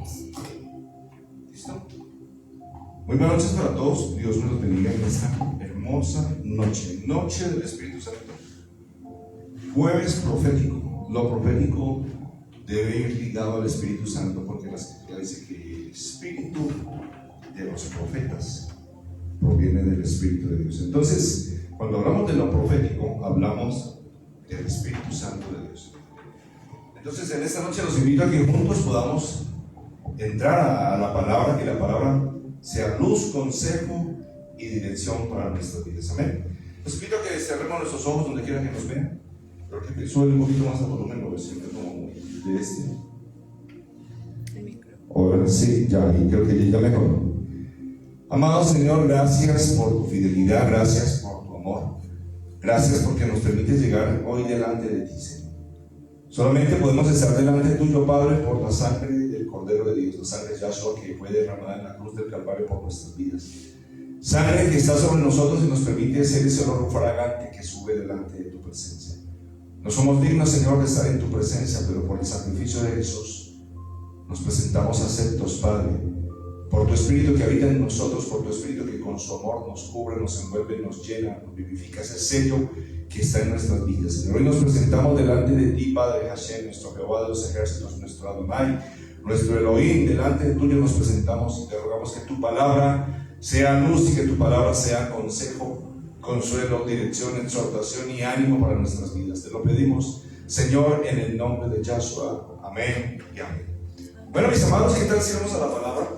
¿Listo? Muy buenas noches para todos. Dios me los bendiga en esta hermosa noche, noche del Espíritu Santo. Jueves profético. Lo profético debe ir ligado al Espíritu Santo, porque la Escritura dice que el espíritu de los profetas proviene del Espíritu de Dios. Entonces, cuando hablamos de lo profético, hablamos del Espíritu Santo de Dios. Entonces, en esta noche los invito a que juntos podamos entrar a la palabra, que la palabra sea luz, consejo y dirección para nuestras vidas. Amén. Los invito a que cerremos nuestros ojos donde quiera que nos vean. Creo que sube un poquito más el volumen, lo siento como de este. Ahora sí, ya, y creo que ya mejor. Amado Señor, gracias por tu fidelidad, gracias por tu amor. Gracias porque nos permites llegar hoy delante de ti, Señor. Solamente podemos estar delante tuyo, Padre, por la sangre del Cordero de Dios, la sangre de Yahshua que fue derramada en la cruz del Calvario por nuestras vidas. Sangre que está sobre nosotros y nos permite ser ese olor fragante que sube delante de tu presencia. No somos dignos, Señor, de estar en tu presencia, pero por el sacrificio de Jesús nos presentamos aceptos, Padre, por tu Espíritu que habita en nosotros, por tu Espíritu que con su amor nos cubre, nos envuelve, nos llena, nos vivifica, ese sello que está en nuestras vidas. Señor, hoy nos presentamos delante de ti, Padre Hashem, nuestro Jehová de los ejércitos, nuestro Adonai, nuestro Elohim. Delante de tuyo nos presentamos y te rogamos que tu palabra sea luz y que tu palabra sea consejo, consuelo, dirección, exhortación y ánimo para nuestras vidas. Te lo pedimos, Señor, en el nombre de Yahshua. Amén y amén. Bueno, mis amados, ¿qué tal si vamos a la palabra?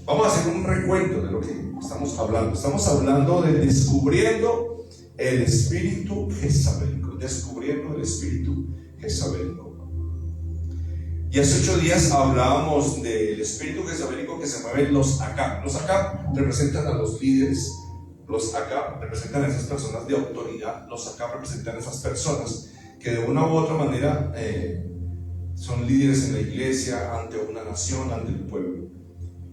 Vamos a hacer un recuento de lo que estamos hablando. Estamos hablando de descubriendo el espíritu jezabelico. Descubriendo el espíritu jezabelico. Y hace 8 días hablábamos del espíritu jezabelico que se mueve en los Acab. Los Acab representan a los líderes. Los Acab representan a esas personas de autoridad. Los Acab representan a esas personas que de una u otra manera son líderes en la iglesia, ante una nación, ante el pueblo.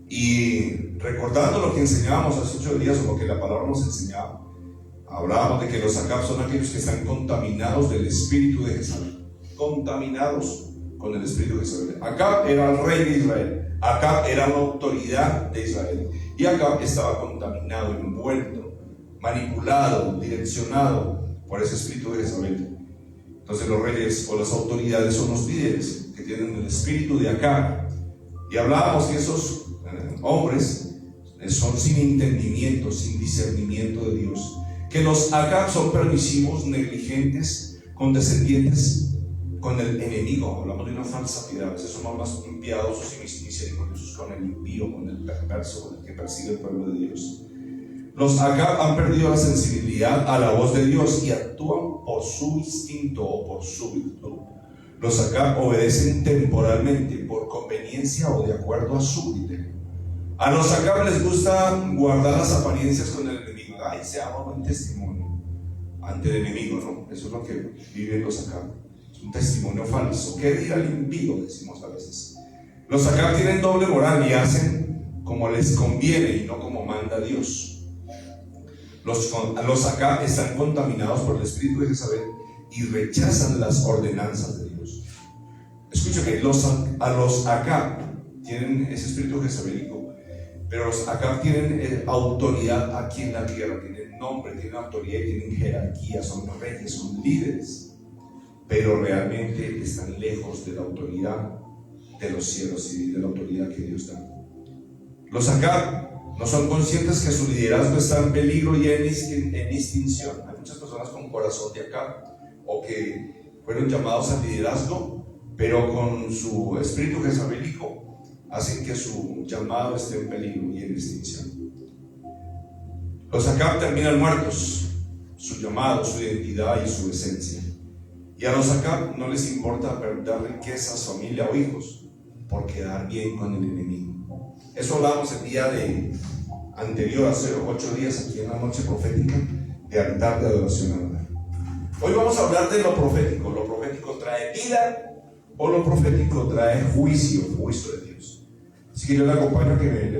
Y recordando lo que enseñábamos hace 8 días, o lo que la palabra nos enseñaba, hablábamos de que los Acab son aquellos que están contaminados del espíritu de Jezabel, contaminados con el espíritu de Jezabel. Acab era el rey de Israel, Acab era la autoridad de Israel, y Acab estaba contaminado, envuelto, manipulado, direccionado por ese espíritu de Jezabel. Entonces los reyes o las autoridades son los líderes que tienen el espíritu de Acab. Y hablábamos que esos hombres son sin entendimiento, sin discernimiento de Dios, que los Acab son permisivos, negligentes, condescendientes con el enemigo. Hablamos de una falsa piedad. A veces somos más piadosos y misericordiosos con el impío, con el perverso, con el que persigue el pueblo de Dios. Los Acab han perdido la sensibilidad a la voz de Dios y actúan por su instinto o por su virtud. Los Acab obedecen temporalmente, por conveniencia o de acuerdo a su criterio. A los Acab les gusta guardar las apariencias con el enemigo. Ay, seamos buen testimonio ante el enemigo, ¿no? Eso es lo que viven los Acab. Es un testimonio falso. ¿Qué dirá el impío? Decimos a veces. Los Acab tienen doble moral y hacen como les conviene y no como manda Dios. Los Acab están contaminados por el espíritu de Jezabel y rechazan las ordenanzas de Dios. Escucha que a los Acab tienen ese espíritu jezabelico, pero los Acab tienen autoridad aquí en la tierra, tienen nombre, tienen autoridad, tienen jerarquía, son reyes, son líderes, pero realmente están lejos de la autoridad de los cielos y de la autoridad que Dios da. Los Acab no son conscientes que su liderazgo está en peligro y en extinción. Hay muchas personas con corazón de Acab o que fueron llamados al liderazgo, pero con su espíritu jezabelico hacen que su llamado esté en peligro y en extinción. Los Acab terminan muertos, su llamado, su identidad y su esencia. Y a los Acab no les importa perder riquezas, familia o hijos por quedar bien con el enemigo. Eso hablábamos el día anterior, hace 8 días, aquí en la noche profética de altar de adoración a Adonai. Hoy vamos a hablar de lo profético. ¿Lo profético trae vida o lo profético trae juicio de Dios? Así que yo le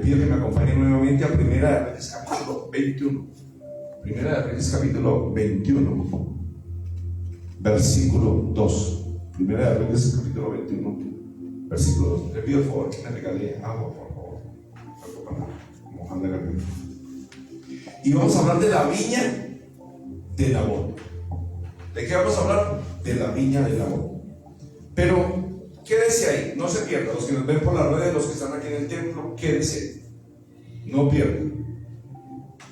pido que me acompañe nuevamente a Primera de Reyes capítulo 21. Primera de Reyes capítulo 21, versículo 2. Primera de Reyes capítulo 21, Versículo 2. Le pido por favor que me regale agua, por favor. Algo para mojar la garganta. Y vamos a hablar de la viña de Nabot. ¿De qué vamos a hablar? De la viña de Nabot. Pero quédese ahí, no se pierda. Los que nos ven por las redes, los que están aquí en el templo, quédese ahí. No pierda.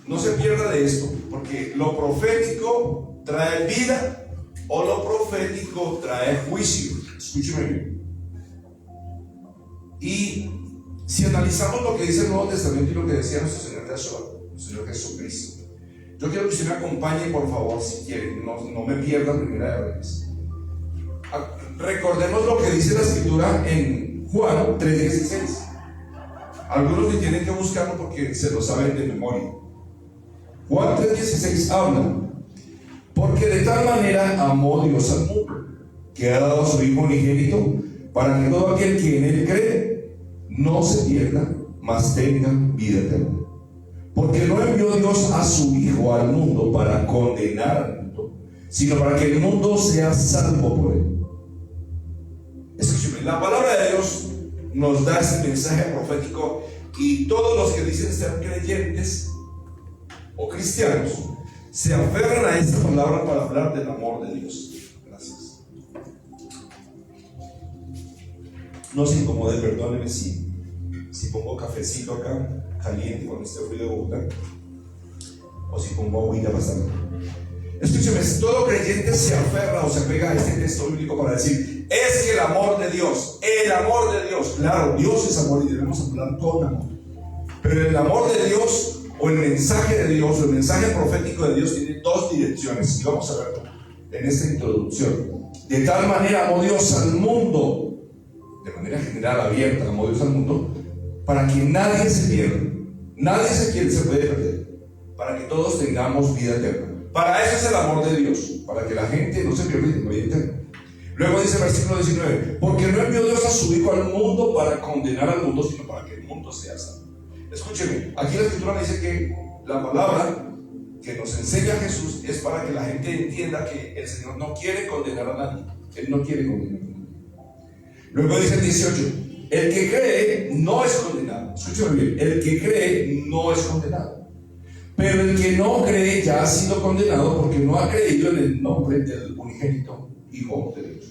No se pierda de esto, porque lo profético trae vida o lo profético trae juicio. Escúcheme bien. Y si analizamos lo que dice el Nuevo Testamento y lo que decía nuestro Señor Jesucristo, yo quiero que usted me acompañe, por favor, si quiere, no me pierda Primera de Reyes. Recordemos lo que dice la Escritura en Juan 3:16. Algunos que tienen que buscarlo porque se lo saben de memoria. Juan 3:16 habla: porque de tal manera amó Dios al mundo, que ha dado a su Hijo unigénito, para que todo aquel que en él cree no se pierda, mas tenga vida eterna. Porque no envió Dios a su Hijo al mundo para condenar al mundo, sino para que el mundo sea salvo por él. Escúcheme, la palabra de Dios nos da este mensaje profético, y todos los que dicen ser creyentes o cristianos se aferran a esta palabra para hablar del amor de Dios. Gracias. No se incomode, perdónenme si pongo cafecito acá caliente con este frío de Bogotá, o si pongo agüita pasando. Escúcheme, todo creyente se aferra o se apega a este texto bíblico para decir: es que el amor de Dios, claro, Dios es amor y debemos hablar con amor, pero el amor de Dios o el mensaje de Dios o el mensaje profético de Dios tiene dos direcciones, y vamos a verlo en esta introducción. De tal manera amó Dios al mundo, de manera general, abierta, amó Dios al mundo, para que nadie se pierda. Nadie se puede perder, para que todos tengamos vida eterna. Para eso es el amor de Dios, para que la gente no se pierda y tenga vida eterna. Luego dice el versículo 19: porque no envió Dios a su Hijo al mundo para condenar al mundo, sino para que el mundo sea salvo. Escúcheme, aquí la Escritura dice que la palabra que nos enseña Jesús es para que la gente entienda que el Señor no quiere condenar a nadie. Él no quiere condenar a nadie. Luego dice el 18: el que cree no es condenado. Escúcheme bien, el que cree no es condenado. Pero el que no cree ya ha sido condenado, porque no ha creído en el nombre del unigénito Hijo de Dios.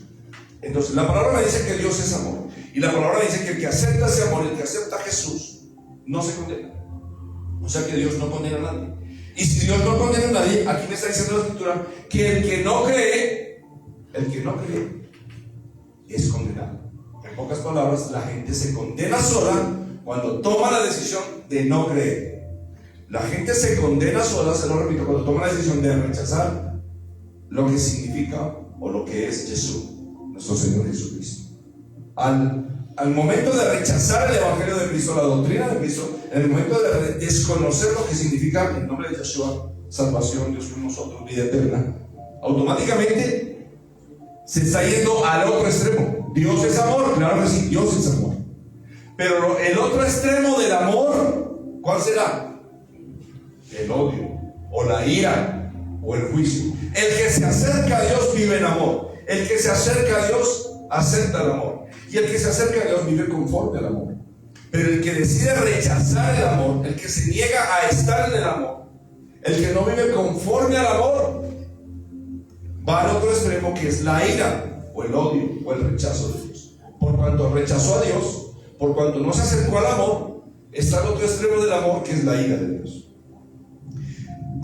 Entonces la palabra me dice que Dios es amor, y la palabra dice que el que acepta ese amor, el que acepta a Jesús, no se condena. O sea que Dios no condena a nadie. Y si Dios no condena a nadie, aquí me está diciendo la Escritura que el que no cree es condenado. En pocas palabras, la gente se condena sola cuando toma la decisión de no creer. La gente se condena sola, se lo repito, cuando toma la decisión de rechazar lo que significa o lo que es Jesús, nuestro Señor Jesucristo. Al momento de rechazar el Evangelio de Cristo, la doctrina de Cristo, en el momento de desconocer lo que significa el nombre de Yeshua, salvación, Dios con nosotros, vida eterna, automáticamente se está yendo al otro extremo. Dios es amor, claro que sí, Dios es amor. Pero el otro extremo del amor, ¿cuál será? El odio, o la ira, o el juicio. El que se acerca a Dios vive en amor. El que se acerca a Dios acepta el amor. Y el que se acerca a Dios vive conforme al amor. Pero el que decide rechazar el amor, el que se niega a estar en el amor, el que no vive conforme al amor, va al otro extremo, que es la ira, o el odio, o el rechazo de Dios. Por cuanto rechazó a Dios, por cuanto no se acercó al amor, está al otro extremo del amor, que es la ira de Dios.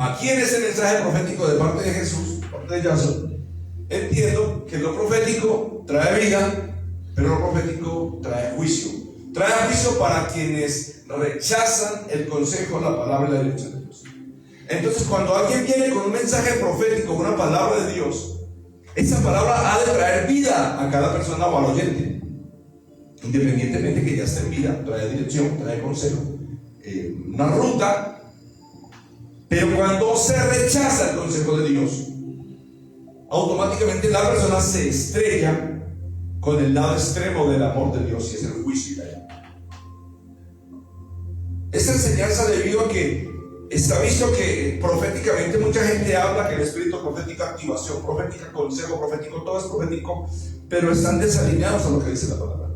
Aquí en ese mensaje profético de parte de Jesús, parte de Yahshua, entiendo que lo profético trae vida, pero lo profético trae juicio. Trae juicio para quienes rechazan el consejo, la palabra y la dirección de Dios. Entonces, cuando alguien viene con un mensaje profético, una palabra de Dios, esa palabra ha de traer vida a cada persona o al oyente, independientemente que ya esté en vida. Trae dirección, trae consejo, una ruta. Pero cuando se rechaza el consejo de Dios, automáticamente la persona se estrella con el lado extremo del amor de Dios, y es el juicio y la ira. Esta enseñanza, debido a que está visto que proféticamente mucha gente habla que el espíritu profético, activación profética, consejo profético, todo es profético, pero están desalineados a lo que dice la palabra.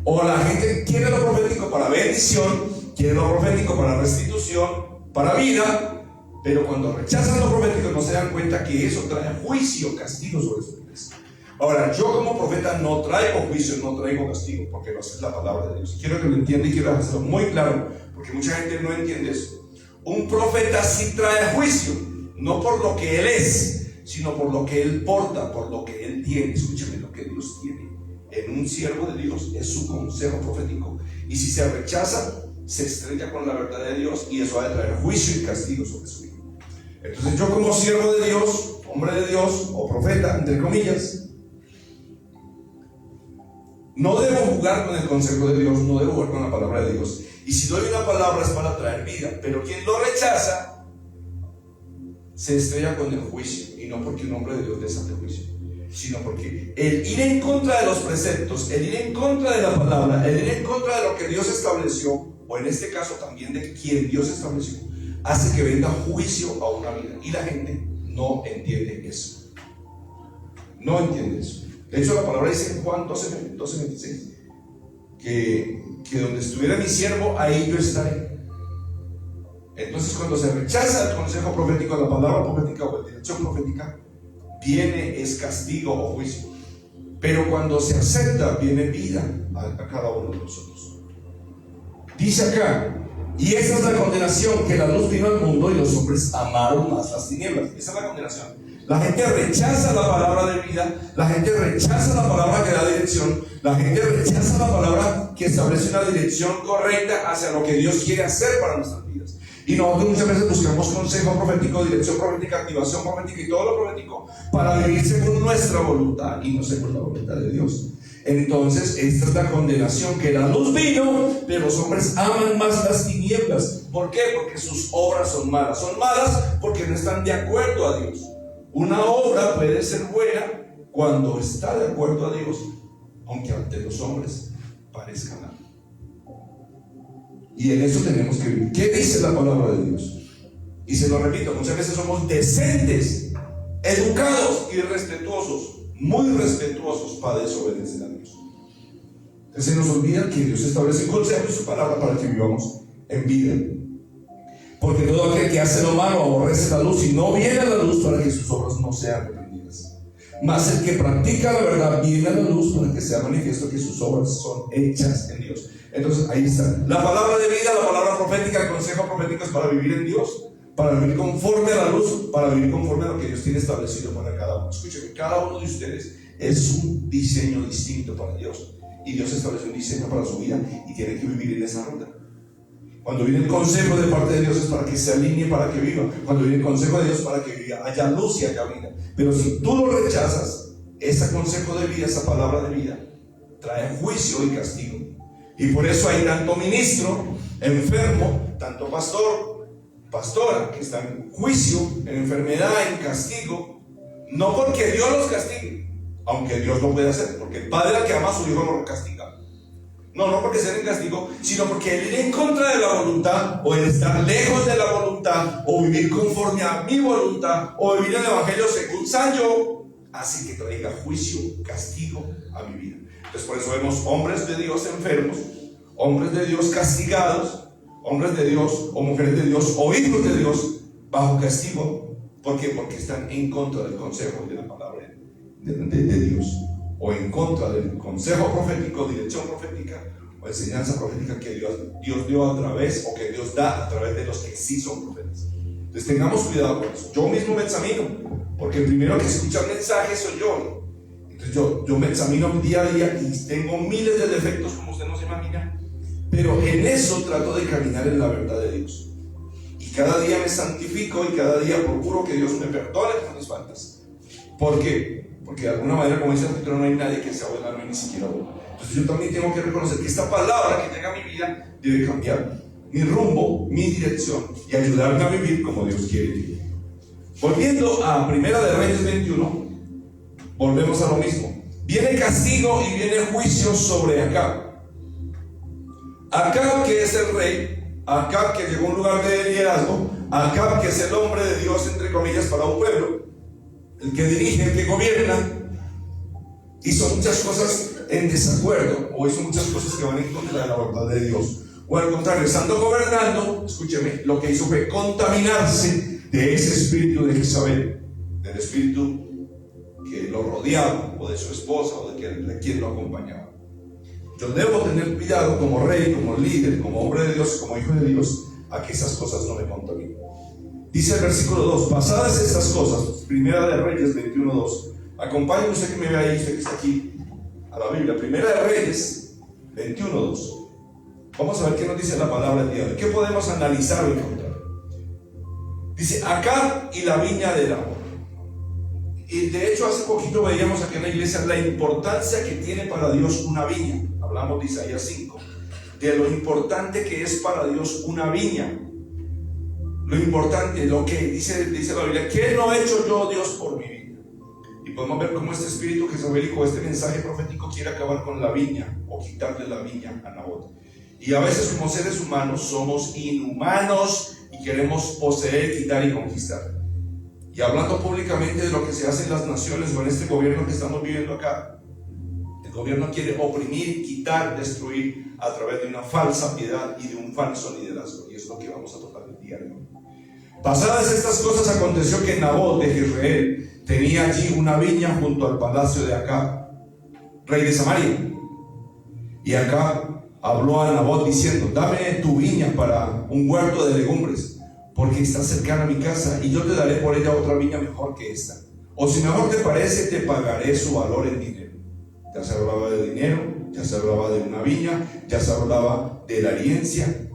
O la gente quiere lo profético para bendición, quiere lo profético para restitución, para vida, pero cuando rechazan lo profético no se dan cuenta que eso trae juicio, castigo sobre su iglesia. Ahora, yo como profeta no traigo juicio, no traigo castigo, porque no es la palabra de Dios. Quiero que lo entienda y quiero hacerlo muy claro, porque mucha gente no entiende eso. Un profeta sí trae juicio, no por lo que él es, sino por lo que él porta, por lo que él tiene. Escúchame, lo que Dios tiene en un siervo de Dios es su consejo profético. Y si se rechaza, se estrella con la verdad de Dios, y eso va a traer juicio y castigo sobre su vida. Entonces yo, como siervo de Dios, hombre de Dios o profeta, entre comillas, no debo jugar con el consejo de Dios, no debo jugar con la palabra de Dios. Y si doy una palabra es para traer vida, pero quien lo rechaza se estrella con el juicio, y no porque un hombre de Dios desate juicio, sino porque el ir en contra de los preceptos, el ir en contra de la palabra, el ir en contra de lo que Dios estableció, o en este caso también de quien Dios estableció, hace que venga juicio a una vida. Y la gente no entiende eso. No entiende eso. De hecho, la palabra dice en Juan 12:26 que donde estuviera mi siervo, ahí yo estaré. Entonces, cuando se rechaza el consejo profético, la palabra profética o la dirección profética, viene es castigo o juicio. Pero cuando se acepta, viene vida a cada uno de nosotros. Dice acá: y esa es la condenación, que la luz vino al mundo y los hombres amaron más las tinieblas. Esa es la condenación. La gente rechaza la palabra de vida, la gente rechaza la palabra que da dirección, la gente rechaza la palabra que establece una dirección correcta hacia lo que Dios quiere hacer para nuestras vidas. Y nosotros muchas veces buscamos consejo profético, dirección profética, activación profética y todo lo profético para vivir según nuestra voluntad y no según la voluntad de Dios. Entonces, esta es la condenación, que la luz vino, pero los hombres aman más las tinieblas. ¿Por qué? Porque sus obras son malas. Son malas porque no están de acuerdo a Dios. Una obra puede ser buena cuando está de acuerdo a Dios, aunque ante los hombres parezca mal. Y en eso tenemos que vivir. ¿Qué dice la palabra de Dios? Y se lo repito, muchas veces somos decentes, educados y respetuosos, muy respetuosos para desobedecer a Dios. Entonces se nos olvida que Dios establece un consejo y su palabra para que vivamos en vida. Porque todo aquel que hace lo malo aborrece la luz y no viene a la luz para que sus obras no sean reprendidas. Mas el que practica la verdad viene a la luz para que sea manifiesto que sus obras son hechas en Dios. Entonces ahí está. La palabra de vida, la palabra profética, el consejo profético es para vivir en Dios, para vivir conforme a la luz, para vivir conforme a lo que Dios tiene establecido para cada uno. Escuchen, cada uno de ustedes es un diseño distinto para Dios. Y Dios estableció un diseño para su vida y tiene que vivir en esa ruta. Cuando viene el consejo de parte de Dios es para que se alinee, para que viva. Cuando viene el consejo de Dios para que haya luz y haya vida. Pero si tú lo rechazas, ese consejo de vida, esa palabra de vida, trae juicio y castigo. Y por eso hay tanto ministro enfermo, tanto pastor, pastora, que están en juicio, en enfermedad, en castigo. No porque Dios los castigue, aunque Dios lo puede hacer, porque el padre al que ama a su hijo no lo castiga. No porque sea en castigo, sino porque el ir en contra de la voluntad, o el estar lejos de la voluntad, o vivir conforme a mi voluntad, o vivir el evangelio según San yo, hace que traiga juicio, castigo a mi vida. Entonces por eso vemos hombres de Dios enfermos, hombres de Dios castigados, hombres de Dios o mujeres de Dios o hijos de Dios bajo castigo. ¿Por qué? Porque están en contra del consejo de la palabra de Dios, o en contra del consejo profético, dirección profética o enseñanza profética que Dios dio a través, o que Dios da a través de los que sí son profetas. Entonces tengamos cuidado con eso. Yo mismo me examino, porque el primero que escucha el mensaje soy yo. Entonces yo me examino día a día y tengo miles de defectos, como usted no se imagina, pero en eso trato de caminar en la verdad de Dios. Y cada día me santifico y cada día procuro que Dios me perdone por mis faltas. ¿Por qué? Porque de alguna manera, como dice el título, no hay nadie que sea bueno, no hay ni siquiera uno. Entonces yo también tengo que reconocer que esta palabra que llega a mi vida debe cambiar mi rumbo, mi dirección y ayudarme a vivir como Dios quiere vivir. Volviendo a Primera de Reyes 21, volvemos a lo mismo. Viene castigo y viene juicio sobre Acab. Acab, que es el rey, Acab, que llegó a un lugar de liderazgo, Acab, que es el hombre de Dios, entre comillas, para un pueblo, el que dirige, el que gobierna, hizo muchas cosas en desacuerdo o hizo muchas cosas que van en contra de la voluntad de Dios. O al contrario, estando gobernando, escúcheme, lo que hizo fue contaminarse de ese espíritu de Jezabel, del espíritu que lo rodeaba, o de su esposa, o de quien lo acompañaba. Yo debo tener cuidado como rey, como líder, como hombre de Dios, como hijo de Dios, a que esas cosas no me contaminen. Dice el versículo 2, pasadas estas cosas, Primera de Reyes 21:2. Acompáñeme usted que me ve ahí, usted que está aquí, a la Biblia. Primera de Reyes 21:2. Vamos a ver qué nos dice la palabra del día de hoy. ¿Qué podemos analizar o encontrar? Dice, Acab y la viña de Nabot. Y de hecho hace poquito veíamos aquí en la iglesia la importancia que tiene para Dios una viña. Hablamos de Isaías 5, de lo importante que es para Dios una viña. Lo importante, lo que dice la Biblia, ¿qué no he hecho yo, Dios, por mi viña? Y podemos ver cómo este espíritu jezabelico, este mensaje profético quiere acabar con la viña o quitarle la viña a Nabot. Y a veces como seres humanos somos inhumanos y queremos poseer, quitar y conquistar. Y hablando públicamente de lo que se hace en las naciones o en este gobierno que estamos viviendo acá, el gobierno quiere oprimir, quitar, destruir a través de una falsa piedad y de un falso liderazgo. Y es lo que vamos a tocar el día de hoy. Pasadas estas cosas, aconteció que Nabot de Jezreel tenía allí una viña junto al palacio de Acab, rey de Samaria. Y Acab habló a Nabot diciendo, dame tu viña para un huerto de legumbres, porque está cercana a mi casa, y yo te daré por ella otra viña mejor que esta. O si mejor te parece, te pagaré su valor en dinero. Ya se hablaba de dinero, ya se hablaba de una viña, ya se hablaba de la herencia.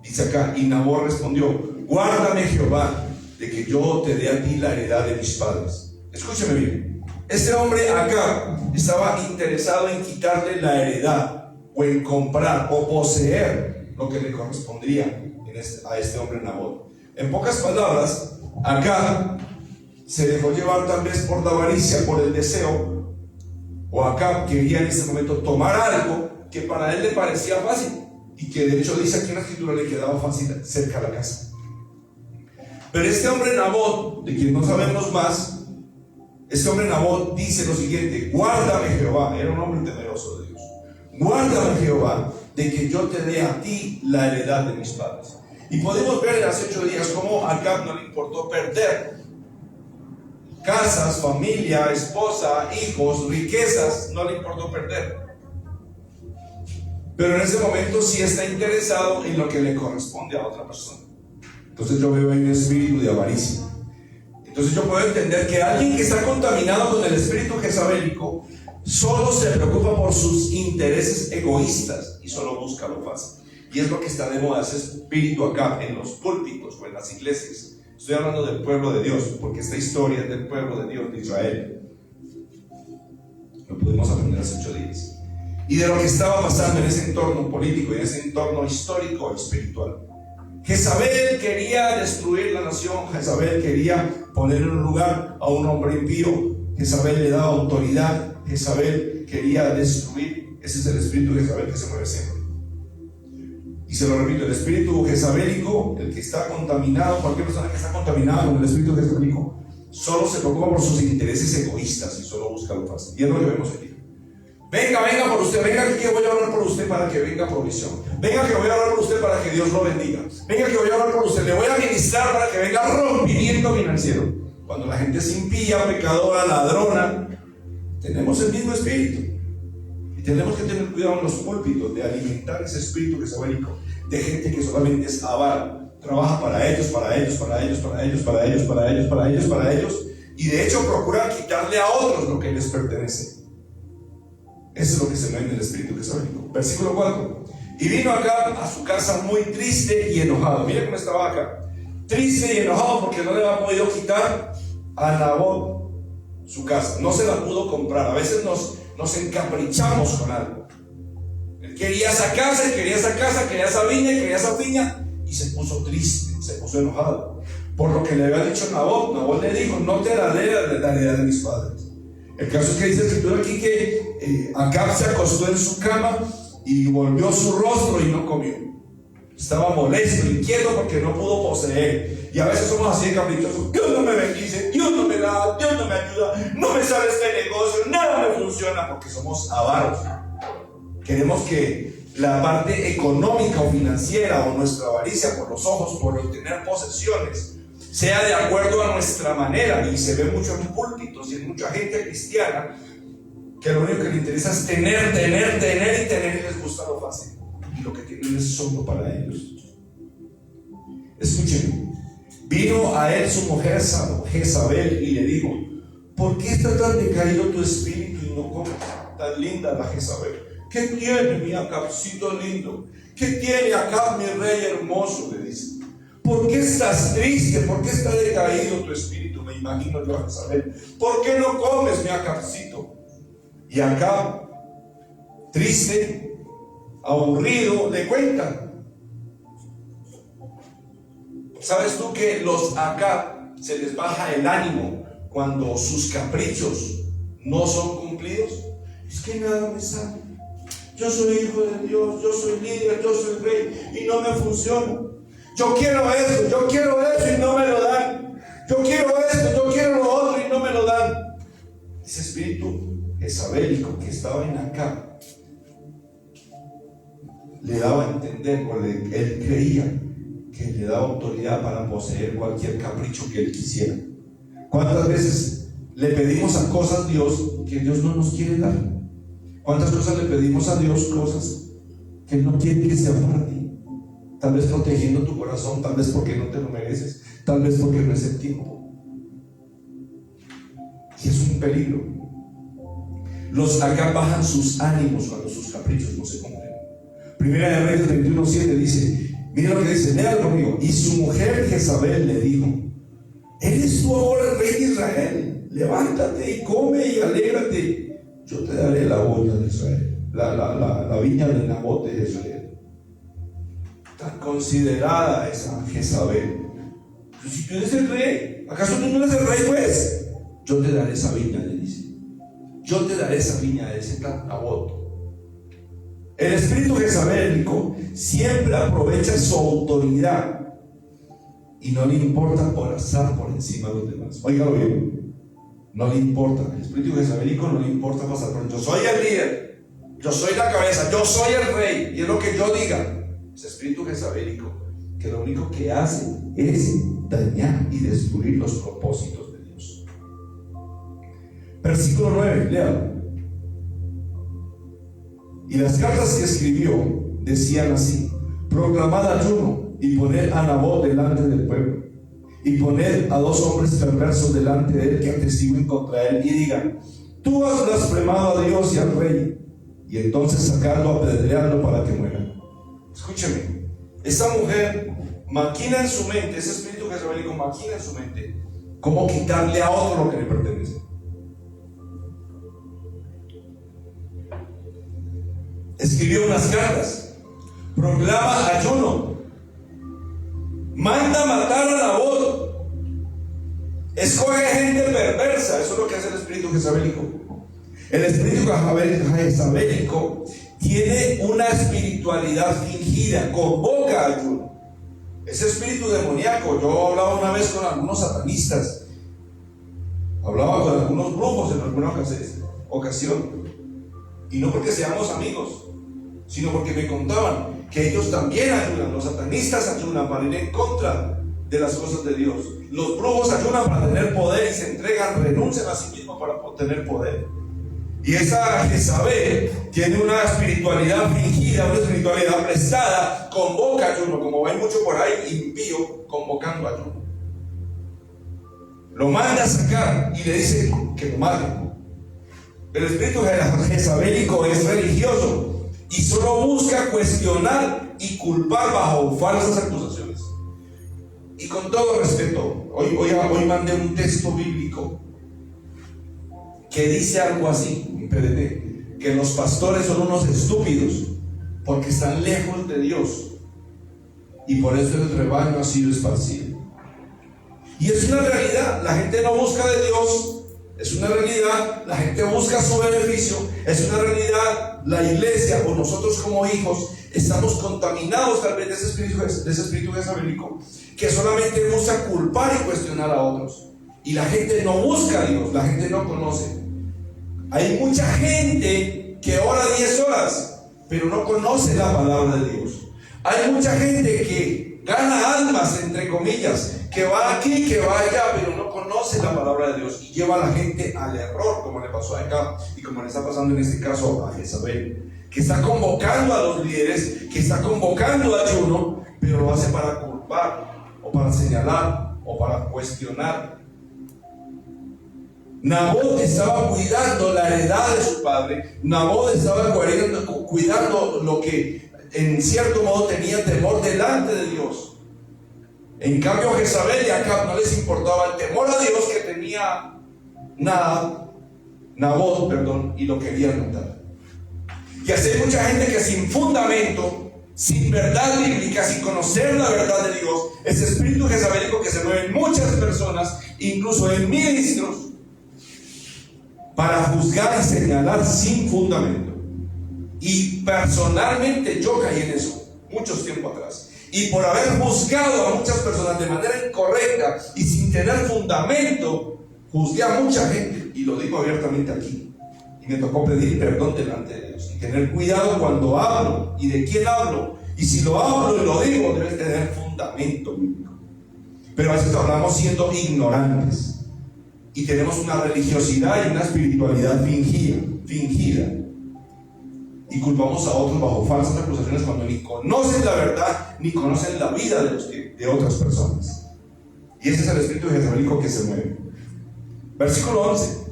Dice acá, y Nabot respondió, guárdame Jehová, de que yo te dé a ti la heredad de mis padres. Escúcheme bien, este hombre acá estaba interesado en quitarle la heredad, o en comprar, o poseer lo que le correspondría a este hombre Nabot. En pocas palabras, acá se dejó llevar tal vez por la avaricia, por el deseo, o acá quería en este momento tomar algo que para él le parecía fácil, y que de hecho dice aquí en la escritura le quedaba fácil cerca de la casa. Pero este hombre Nabot, de quien no sabemos más, este hombre Nabot dice lo siguiente, guárdame Jehová, era un hombre temeroso de Dios, guárdame Jehová, de que yo te dé a ti la heredad de mis padres. Y podemos ver hace 8 días cómo a Acab no le importó perder casas, familia, esposa, hijos, riquezas, no le importó perder. Pero en ese momento sí está interesado en lo que le corresponde a otra persona. Entonces yo veo ahí un espíritu de avaricia. Entonces yo puedo entender que alguien que está contaminado con el espíritu jezabelico solo se preocupa por sus intereses egoístas y solo busca lo fácil. Y es lo que está de moda, ese espíritu acá en los púlpitos o en las iglesias. Estoy hablando del pueblo de Dios, porque esta historia es del pueblo de Dios, de Israel. Lo pudimos aprender hace 8 días. Y de lo que estaba pasando en ese entorno político y en ese entorno histórico y espiritual. Jezabel quería destruir la nación, Jezabel quería poner en un lugar a un hombre impío, Jezabel le daba autoridad, Jezabel quería destruir. Ese es el espíritu de Jezabel que se mueve siempre. Y se lo repito, el espíritu jezabélico, el que está contaminado, cualquier persona que está contaminada con el espíritu jezabélico, solo se preocupa por sus intereses egoístas y solo busca lo fácil. Y es lo que vemos aquí. Venga por usted, venga que voy a orar por usted para que venga provisión. Venga que voy a orar por usted para que Dios lo bendiga. Venga que voy a orar por usted, le voy a ministrar para que venga rompimiento financiero. Cuando la gente es impía, pecadora, ladrona, tenemos el mismo espíritu. Y tenemos que tener cuidado en los púlpitos de alimentar ese espíritu jezabélico de gente que solamente es avara, trabaja para ellos, y de hecho procura quitarle a otros lo que les pertenece. Eso es lo que se ve en el espíritu jezabélico. Versículo 4. Y vino acá a su casa muy triste y enojado. Mira cómo estaba acá. Triste y enojado porque no le había podido quitar a Nabot su casa. No se la pudo comprar. A veces nos encaprichamos con algo. Él quería esa casa, quería esa viña, y se puso triste, se puso enojado. Por lo que le había dicho Nabot. Nabot le dijo, no te daré la heredad de mis padres. El caso es que dice la escritura aquí que Acab se acostó en su cama y volvió su rostro y no comió. Estaba molesto, inquieto porque no pudo poseer. Y a veces somos así de caprichosos. Dios no me bendice, Dios no me da, Dios no me ayuda, no me sale este negocio, nada me funciona, porque somos avaros. Queremos que la parte económica o financiera o nuestra avaricia por los ojos, por obtener posesiones, sea de acuerdo a nuestra manera. Y se ve mucho en púlpitos y en mucha gente cristiana que lo único que le interesa es tener y les gusta lo fácil. Y lo que tienen es solo para ellos. Escúchenme. Vino a él su mujer Jezabel y le dijo: ¿por qué está tan decaído tu espíritu y no comes? Tan linda la Jezabel. ¿Qué tiene mi Acabcito lindo? ¿Qué tiene Acab, mi rey hermoso? Le dice. ¿Por qué estás triste? ¿Por qué está decaído tu espíritu? Me imagino yo a Jezabel. ¿Por qué no comes mi Acabcito? Y Acab, triste, aburrido, le cuenta. ¿Sabes tú que los Acab se les baja el ánimo cuando sus caprichos no son cumplidos? Es que nada me sale. Yo soy hijo de Dios, yo soy líder, yo soy rey y no me funciona. Yo quiero eso y no me lo dan. Yo quiero esto, yo quiero lo otro y no me lo dan. Ese espíritu jezabélico que estaba en Acab le daba a entender, o él creía que le daba autoridad para poseer cualquier capricho que él quisiera. ¿Cuántas veces le pedimos a cosas Dios que Dios no nos quiere dar? ¿Cuántas cosas le pedimos a Dios? Cosas que Él no quiere que sean para ti. Tal vez protegiendo tu corazón, tal vez porque no te lo mereces, tal vez porque no es el tiempo. Y es un peligro. Los Acab bajan sus ánimos cuando sus caprichos no se cumplen. Primera de Reyes 21:7 dice, mira lo que dice, léalo conmigo. Y su mujer Jezabel le dijo: ¿eres tú ahora el rey de Israel? Levántate y come y alégrate. Yo te daré la boya de Israel, la viña de Nabot de Israel. Tan considerada esa Jezabel. Pero si tú eres el rey, ¿acaso tú no eres el rey, pues? Yo te daré esa viña, le dice. Yo te daré esa viña de ese Nabot. El espíritu jezabélico siempre aprovecha su autoridad y no le importa pasar por encima de los demás. Óigalo bien. No le importa, el espíritu jezabélico no le importa pasar por. Yo soy el líder, yo soy la cabeza, yo soy el rey, y es lo que yo diga. Ese espíritu jezabélico que lo único que hace es dañar y destruir los propósitos de Dios. Versículo 9, léalo. Y las cartas que escribió decían así: proclamad ayuno y poned a Nabot delante del pueblo, y poned a 2 hombres perversos delante de él que atestiguen contra él y digan: tú has blasfemado a Dios y al rey, y entonces sacadlo, apedreadlo para que muera. Escúcheme, esta mujer maquina en su mente, ese espíritu jezabélico maquina en su mente cómo quitarle a otro lo que le pertenece. Escribió unas cartas, proclama ayuno, manda matar a Nabot, escoge gente perversa. Eso es lo que hace el espíritu jezabélico. El espíritu jezabélico tiene una espiritualidad fingida, convoca ayuno. Ese espíritu demoníaco, yo hablaba una vez con algunos satanistas, hablaba con algunos brujos en alguna ocasión, y no porque seamos amigos, sino porque me contaban que ellos también ayunan. Los satanistas ayunan para ir en contra de las cosas de Dios. Los brujos ayunan para tener poder y se entregan, renuncian a sí mismos para obtener poder. Y esa Jezabel tiene una espiritualidad fingida, una espiritualidad prestada, convoca ayuno, como hay mucho por ahí impío convocando ayuno. Lo manda a sacar y le dice que lo maten. El espíritu jezabélico es religioso y solo busca cuestionar y culpar bajo falsas acusaciones. Y con todo respeto, hoy mandé un texto bíblico que dice algo así, en PDT, que los pastores son unos estúpidos porque están lejos de Dios y por eso el rebaño ha sido esparcido. Y es una realidad, la gente no busca de Dios, es una realidad, la gente busca su beneficio, es una realidad. la iglesia o nosotros como hijos estamos contaminados tal vez de ese espíritu jezabelico que solamente busca culpar y cuestionar a otros. Y la gente no busca a Dios, la gente no conoce. Hay mucha gente que ora 10 horas, pero no conoce la palabra de Dios. Hay mucha gente que gana almas, entre comillas, que va aquí, que va allá, pero no conoce la palabra de Dios y lleva a la gente al error, como le pasó acá y como le está pasando en este caso a Jezabel, que está convocando a los líderes, que está convocando ayuno, pero lo hace para culpar, o para señalar, o para cuestionar. Nabot estaba cuidando la heredad de su padre. Nabot estaba cuidando lo que en cierto modo tenía temor delante de Dios. En cambio, Jezabel y Acab no les importaba el temor a Dios que tenía Nabot, y lo querían matar. Y así hay mucha gente que sin fundamento, sin verdad bíblica, sin conocer la verdad de Dios, ese espíritu jezabelico que se mueve en muchas personas, incluso en ministros, para juzgar y señalar sin fundamento. Y personalmente yo caí en eso muchos tiempos atrás, y por haber juzgado a muchas personas de manera incorrecta y sin tener fundamento, juzgué a mucha gente, y lo digo abiertamente aquí, y me tocó pedir perdón delante de Dios y tener cuidado cuando hablo y de quién hablo, y si lo hablo y lo digo debe tener fundamento bíblico. Pero a veces hablamos siendo ignorantes y tenemos una religiosidad y una espiritualidad fingida, y culpamos a otros bajo falsas acusaciones cuando ni conocen la verdad ni conocen la vida de otras personas. Y ese es el espíritu jezabelico que se mueve. Versículo 11: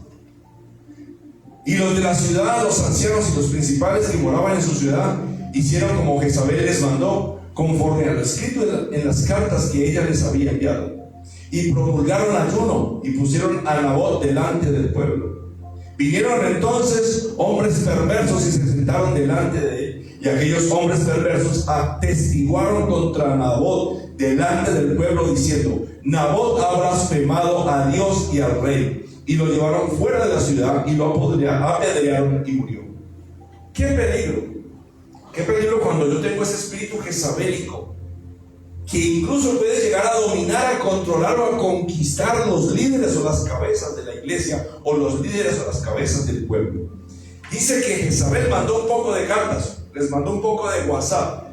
y los de la ciudad, los ancianos y los principales que moraban en su ciudad, hicieron como Jezabel les mandó, conforme a lo escrito en las cartas que ella les había enviado, y promulgaron ayuno y pusieron a Nabot delante del pueblo. Vinieron entonces hombres perversos y se sentaron delante de él, y aquellos hombres perversos atestiguaron contra Nabot delante del pueblo, diciendo: Nabot ha blasfemado a Dios y al rey. Y lo llevaron fuera de la ciudad y lo apedrearon y murió. ¡Qué peligro! ¡Qué peligro cuando yo tengo ese espíritu jezabélico que incluso puede llegar a dominar, a controlar o a conquistar los líderes o las cabezas de la iglesia, o los líderes o las cabezas del pueblo! Dice que Jezabel mandó un poco de cartas, les mandó un poco de WhatsApp.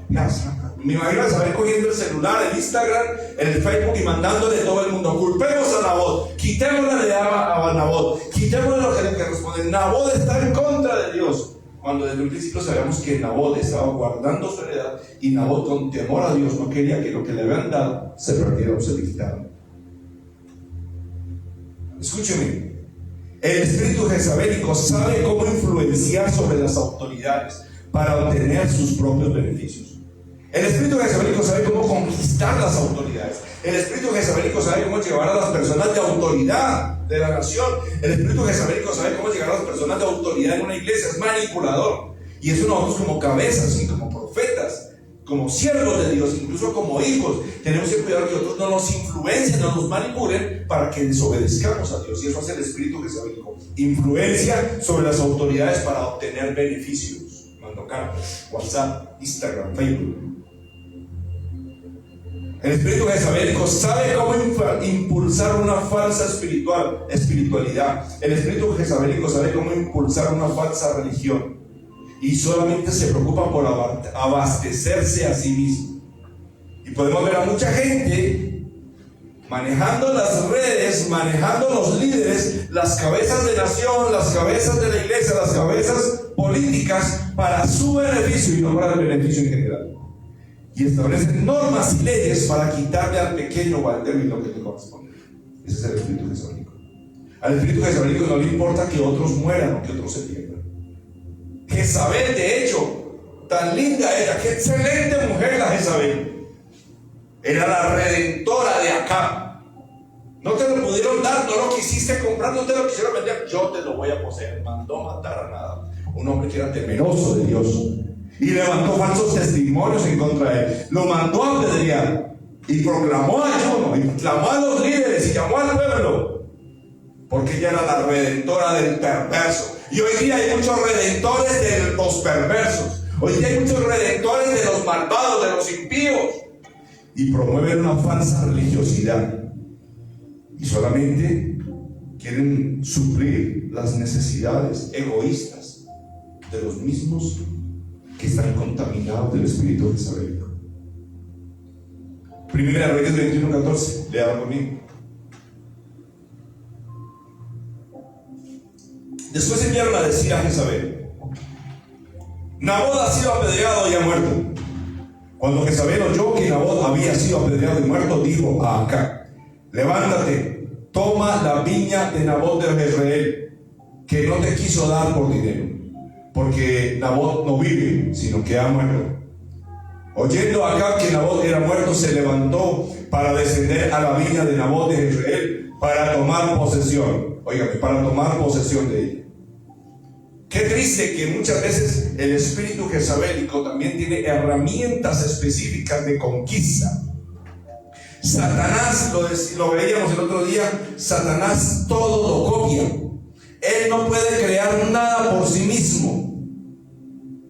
Me imagino a Jezabel cogiendo el celular, el Instagram, el Facebook y mandándole a todo el mundo: culpemos a Nabot, quitémosle a Nabot, quitémosle lo que le corresponde. Nabot está en contra de Dios. Cuando desde un principio sabíamos que Nabot estaba guardando su heredad, y Nabot, con temor a Dios, no quería que lo que le habían dado se perdiera o se quitara. Escúcheme, el espíritu jezabélico sabe cómo influenciar sobre las autoridades para obtener sus propios beneficios. El espíritu jezabélico sabe cómo conquistar las autoridades. El espíritu jezabélico sabe cómo llevar a las personas de autoridad de la nación. El espíritu jezabélico sabe cómo llegar a las personas de autoridad en una iglesia. Es manipulador. Y eso nosotros, como cabezas y como profetas, como siervos de Dios, incluso como hijos, tenemos que cuidar que otros no nos influencien, no nos manipulen para que desobedezcamos a Dios. Y eso hace el espíritu jezabélico: influencia sobre las autoridades para obtener beneficios. Mando cartas, WhatsApp, Instagram, Facebook. El espíritu jezabélico sabe cómo impulsar una falsa espiritualidad. El espíritu jezabélico sabe cómo impulsar una falsa religión, y solamente se preocupa por abastecerse a sí mismo. Y podemos ver a mucha gente manejando las redes, manejando los líderes, las cabezas de nación, las cabezas de la iglesia, las cabezas políticas, para su beneficio y no para el beneficio en general. Y establecen normas y leyes para quitarle al pequeño o al débil lo que le corresponde. Ese es el espíritu jezabélico. Al espíritu jezabélico no le importa que otros mueran o que otros se pierdan. Jezabel, de hecho, tan linda era, qué excelente mujer la Jezabel, era la redentora de Acab. No te lo pudieron dar, no lo quisiste comprar, no te lo quisieron vender, yo te lo voy a poseer. Mandó matar a nada, un hombre que era temeroso de Dios, y levantó falsos testimonios en contra de él, lo mandó a apedrear, y proclamó ayuno, y clamó a los líderes, y llamó al pueblo, porque ella era la redentora del perverso. Y hoy día hay muchos redentores de los perversos. Hoy día hay muchos redentores de los malvados, de los impíos. Y promueven una falsa religiosidad. Y solamente quieren suplir las necesidades egoístas de los mismos que están contaminados del espíritu jezabelico. Primera de Reyes 21:14, léalo conmigo. Después enviaron a decir a Jezabel: Nabot ha sido apedreado y ha muerto. Cuando Jezabel oyó que Nabot había sido apedreado y muerto, dijo a Acab: levántate, toma la viña de Nabot de Jezreel, que no te quiso dar por dinero, porque Nabot no vive, sino que ha muerto. Oyendo Acab que Nabot era muerto, se levantó para descender a la viña de Nabot de Jezreel para tomar posesión. Óigame, para tomar posesión de ella. Qué triste que muchas veces el espíritu jezabelico también tiene herramientas específicas de conquista. Satanás, lo veíamos el otro día, Satanás todo lo copia. Él no puede crear nada por sí mismo.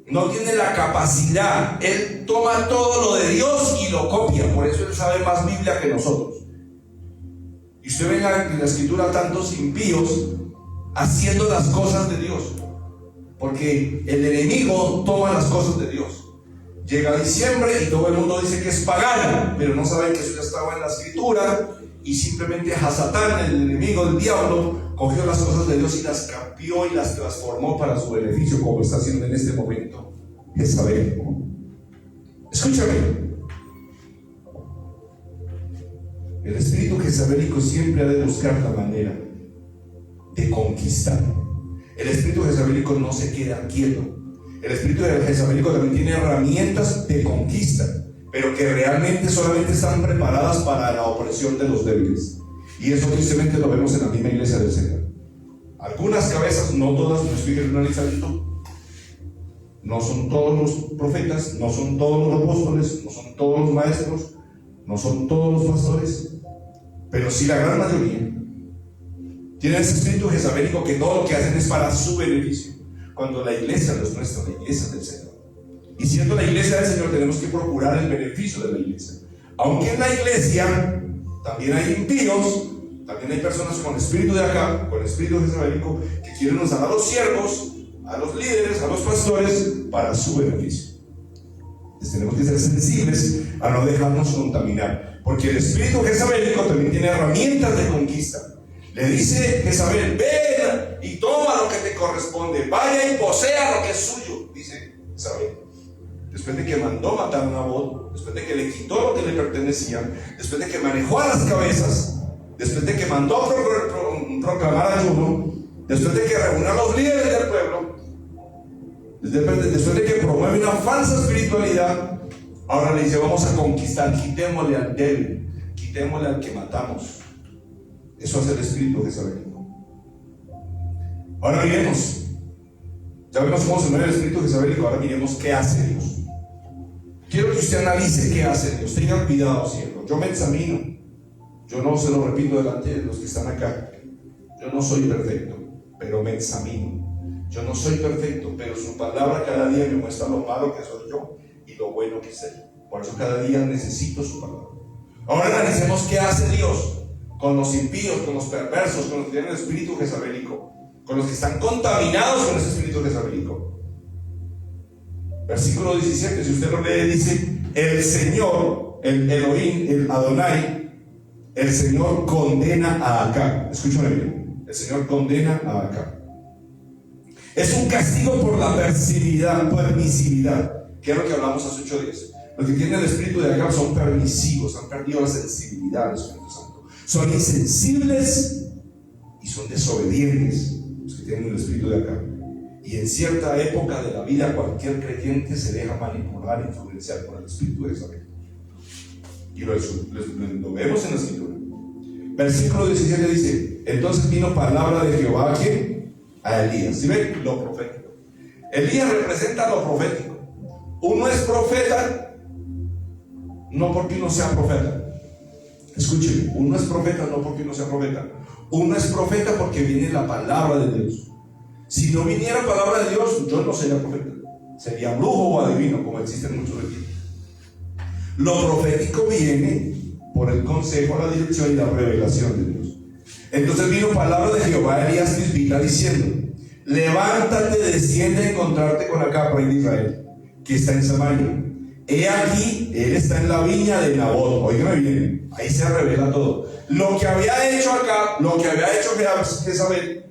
No tiene la capacidad. Él toma todo lo de Dios y lo copia. Por eso él sabe más Biblia que nosotros. Y usted ve en la escritura tantos impíos haciendo las cosas de Dios. Porque el enemigo toma las cosas de Dios. Llega diciembre y todo el mundo dice que es pagano, pero no saben que eso ya estaba en la escritura. Y simplemente Hasatán, el enemigo del diablo, cogió las cosas de Dios y las cambió y las transformó para su beneficio, como está haciendo en este momento Jezabel. Escúchame. El espíritu jezabelico siempre ha de buscar la manera de conquistar. El espíritu jezabelico no se queda quieto. El espíritu jezabelico también tiene herramientas de conquista, pero que realmente solamente están preparadas para la opresión de los débiles. Y eso tristemente lo vemos en la misma iglesia del Señor. Algunas cabezas, no todas, no estoy generalizando, no son todos los profetas, no son todos los apóstoles, no son todos los maestros, no son todos los pastores, pero sí la gran mayoría tienen ese espíritu jezabelico que todo lo que hacen es para su beneficio. Cuando la iglesia no es nuestra, la iglesia es del Señor. Y siendo la iglesia del Señor, tenemos que procurar el beneficio de la iglesia. Aunque en la iglesia también hay impíos, también hay personas con espíritu de acá, con espíritu jezabelico, que quieren usar a los siervos, a los líderes, a los pastores, para su beneficio. Entonces tenemos que ser sensibles a no dejarnos contaminar, porque el espíritu jezabelico también tiene herramientas de conquista. Le dice Jezabel: ven y toma lo que te corresponde, vaya y posea lo que es suyo, dice Jezabel. Después de que mandó matar a Nabot, después de que le quitó lo que le pertenecía, después de que manejó a las cabezas, después de que mandó a proclamar ayuno, después de que reunió a los líderes del pueblo, después de que promueve una falsa espiritualidad, ahora le dice: vamos a conquistar, quitémosle al débil, quitémosle al que matamos. Eso hace el espíritu jezabelico. Ahora miremos, ya vemos cómo se mueve el espíritu jezabelico, ahora miremos qué hace Dios. Quiero que usted analice qué hace Dios. Tengan cuidado, siervo. Yo me examino. Yo no se lo repito delante de los que están acá. Yo no soy perfecto, pero me examino. Yo no soy perfecto, pero su palabra cada día me muestra lo malo que soy yo y lo bueno que soy. Por eso cada día necesito su palabra. Ahora analicemos qué hace Dios con los impíos, con los perversos, con los que tienen el espíritu jezabelico, con los que están contaminados con ese espíritu jezabelico. Versículo 17, si usted lo lee, dice: el Señor, el Elohim, el Adonai, el Señor condena a Acab. Escúchame bien, el Señor condena a Acab. Es un castigo por la permisividad, que es lo que hablamos hace 8 días. Los que tienen el espíritu de Acab son permisivos, han perdido la sensibilidad del Espíritu Santo. Son insensibles y son desobedientes los que tienen el espíritu de Acab. Y en cierta época de la vida cualquier creyente se deja manipular e influenciar por el espíritu de Jezabel. Y lo vemos en la escritura. Versículo 17 dice: entonces vino palabra de Jehová a Elías. ¿Sí ven? Lo profético. Elías representa lo profético. Uno es profeta no porque uno sea profeta. Escuchen, uno es profeta no porque uno sea profeta. Uno es profeta porque viene la palabra de Dios. Si no viniera palabra de Dios, yo no sería profeta. Sería brujo o adivino, como existen muchos aquí. Lo profético viene por el consejo, la dirección y la revelación de Dios. Entonces vino palabra de Jehová a Elías Tisbita diciendo: levántate, desciende a encontrarte con Acab, rey de Israel, que está en Samaria. He aquí, él está en la viña de Nabot. Oigan bien, ahí se revela todo. Lo que había hecho Acab, lo que había hecho Jezabel,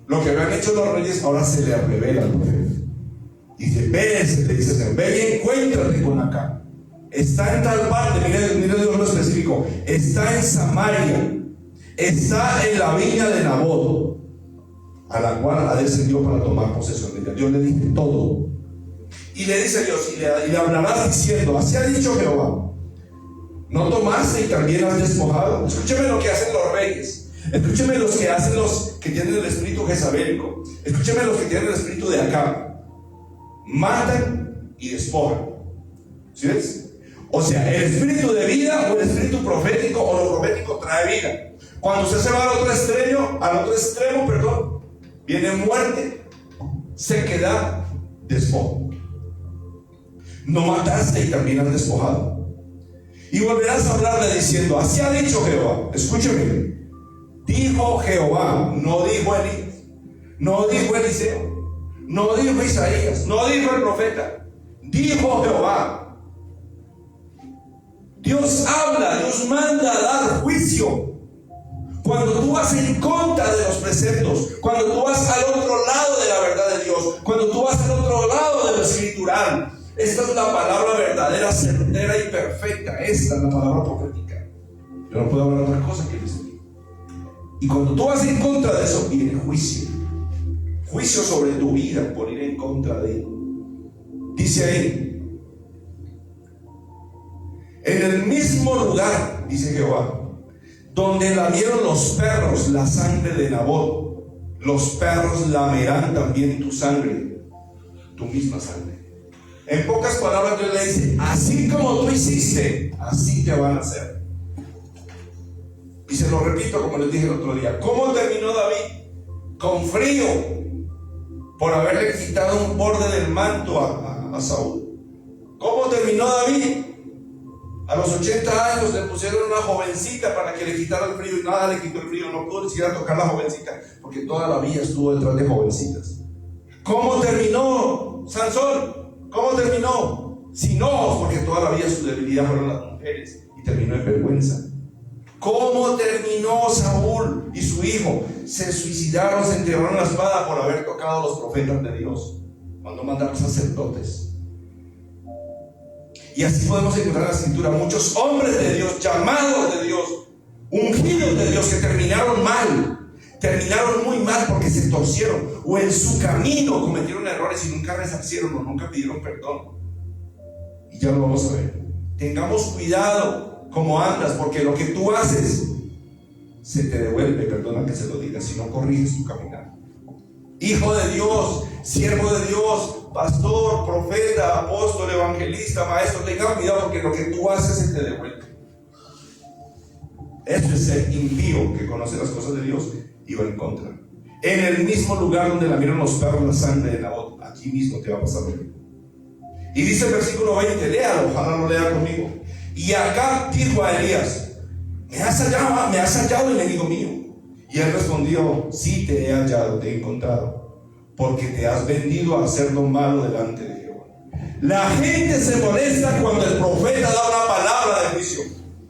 lo que habían hecho los reyes, ahora se le revela al profeta. Dice: ve, le dice Señor, ve y encuéntrate con Acab. Está en tal parte, mire Dios lo específico. Está en Samaria, está en la viña de Nabot, a la cual ha descendido para tomar posesión de ella. Dios le dice todo. Y le dice Dios, y le hablarás diciendo: así ha dicho Jehová, no tomaste y también has despojado. Escúcheme lo que hacen los reyes. Escúcheme los que hacen los que tienen el espíritu jezabélico. Escúcheme los que tienen el espíritu de Acab. Matan y despojan. ¿Sí ves? O sea, el espíritu de vida o el espíritu profético o lo profético trae vida. Cuando usted se va al otro extremo, viene muerte, sequedad, despojo. No mataste y también has despojado. Y volverás a hablarle diciendo: así ha dicho Jehová. Escúcheme. Dijo Jehová, no dijo Elías, no dijo Eliseo, no dijo Isaías, no dijo el profeta. Dijo Jehová. Dios habla, Dios manda a dar juicio. Cuando tú vas en contra de los preceptos, cuando tú vas al otro lado de la verdad de Dios, cuando tú vas al otro lado de lo escritural, esta es la palabra verdadera, certera y perfecta. Esta es la palabra profética. Yo no puedo hablar otra cosa que dice. Y cuando tú vas en contra de eso, viene juicio. Juicio sobre tu vida por ir en contra de él. Dice ahí: en el mismo lugar, dice Jehová, donde lamieron los perros la sangre de Nabot, los perros lamerán también tu sangre, tu misma sangre. En pocas palabras, Dios le dice: así como tú hiciste, así te van a hacer. Y se lo repito, como les dije el otro día. ¿Cómo terminó David? Con frío, por haberle quitado un borde del manto a Saúl. ¿Cómo terminó David? A los 80 años le pusieron una jovencita para que le quitara el frío, y nada le quitó el frío. No pudo ni siquiera tocar la jovencita, porque toda la vida estuvo detrás de jovencitas. ¿Cómo terminó Sansón? ¿Cómo terminó? Sin ojos, porque toda la vida su debilidad fueron las mujeres, y terminó en vergüenza. ¿Cómo terminó Saúl y su hijo? Se suicidaron, se entierraron la espada por haber tocado a los profetas de Dios, cuando mandaron sacerdotes. Y así podemos encontrar en la escritura muchos hombres de Dios, llamados de Dios, ungidos de Dios, que terminaron mal, terminaron muy mal porque se torcieron, o en su camino cometieron errores y nunca resarcieron o nunca pidieron perdón. Y ya lo vamos a ver. Tengamos cuidado como andas, porque lo que tú haces se te devuelve, perdona que se lo diga, si no corriges tu caminar. Hijo de Dios, siervo de Dios, pastor, profeta, apóstol, evangelista, maestro, tenga cuidado, porque lo que tú haces se te devuelve. Eso es ser impío, que conoce las cosas de Dios y va en contra. En el mismo lugar donde lamieron los perros la sangre de Nabot, aquí mismo te va a pasar lo mismo. Y dice el versículo 20, léalo, ojalá lo lea conmigo. Y Acab dijo a Elías: me has hallado, enemigo mío. Y él respondió: sí te he hallado, te he encontrado, porque te has vendido a hacer lo malo delante de Jehová. La gente se molesta cuando el profeta da una palabra de juicio.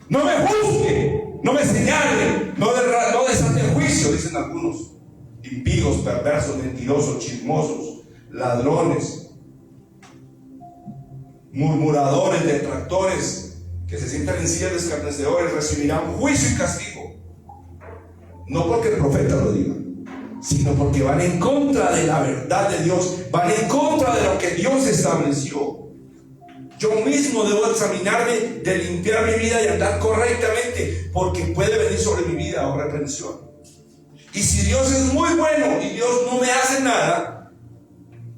No me juzgue, no me señale, no desate juicio, dicen algunos. Impíos, perversos, mentirosos, chismosos, ladrones, murmuradores, detractores, que se sientan en sillas de escarnecedores, recibirán juicio y castigo. No porque el profeta lo diga, sino porque van en contra de la verdad de Dios, van en contra de lo que Dios estableció. Yo mismo debo examinarme, de limpiar mi vida y andar correctamente, porque puede venir sobre mi vida o reprensión. Y si Dios es muy bueno y Dios no me hace nada,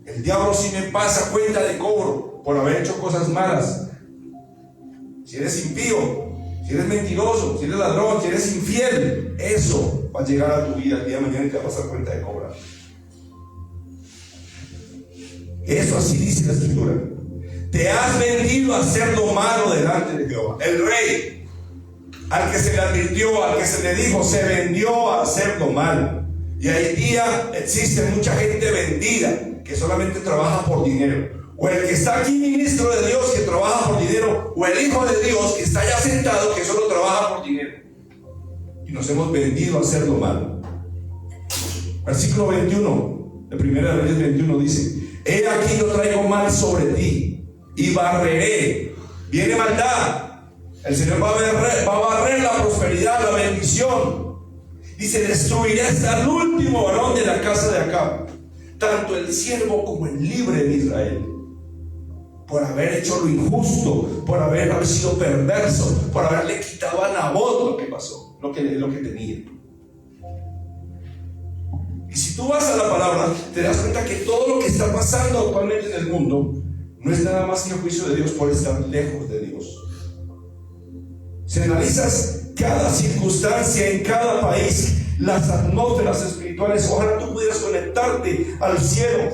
el diablo sí me pasa cuenta de cobro por haber hecho cosas malas. Si eres impío, si eres mentiroso, si eres ladrón, si eres infiel, eso va a llegar a tu vida el día de mañana y te vas a dar cuenta de cobrar. Eso así dice la Escritura. Te has vendido a hacer lo malo delante de Jehová. El rey, al que se le advirtió, al que se le dijo, se vendió a hacer lo malo. Y hoy día existe mucha gente vendida que solamente trabaja por dinero. O el que está aquí, ministro de Dios, que trabaja por dinero. O el hijo de Dios que está allá sentado, que solo trabaja por dinero. Y nos hemos vendido a hacer lo malo. Versículo 21 de Primera de Reyes 21 dice: he aquí yo traigo mal sobre ti y barreré. Viene maldad. El Señor va a barrer la prosperidad, la bendición. Dice: destruiré hasta el último varón de la casa de Acab, tanto el siervo como el libre de Israel, por haber hecho lo injusto, por haber sido perverso, por haberle quitado a Nabot lo que pasó, lo que tenía. Y si tú vas a la palabra, te das cuenta que todo lo que está pasando actualmente en el mundo no es nada más que el juicio de Dios por estar lejos de Dios. Si analizas cada circunstancia en cada país, las atmósferas espirituales, ojalá tú pudieras conectarte al cielo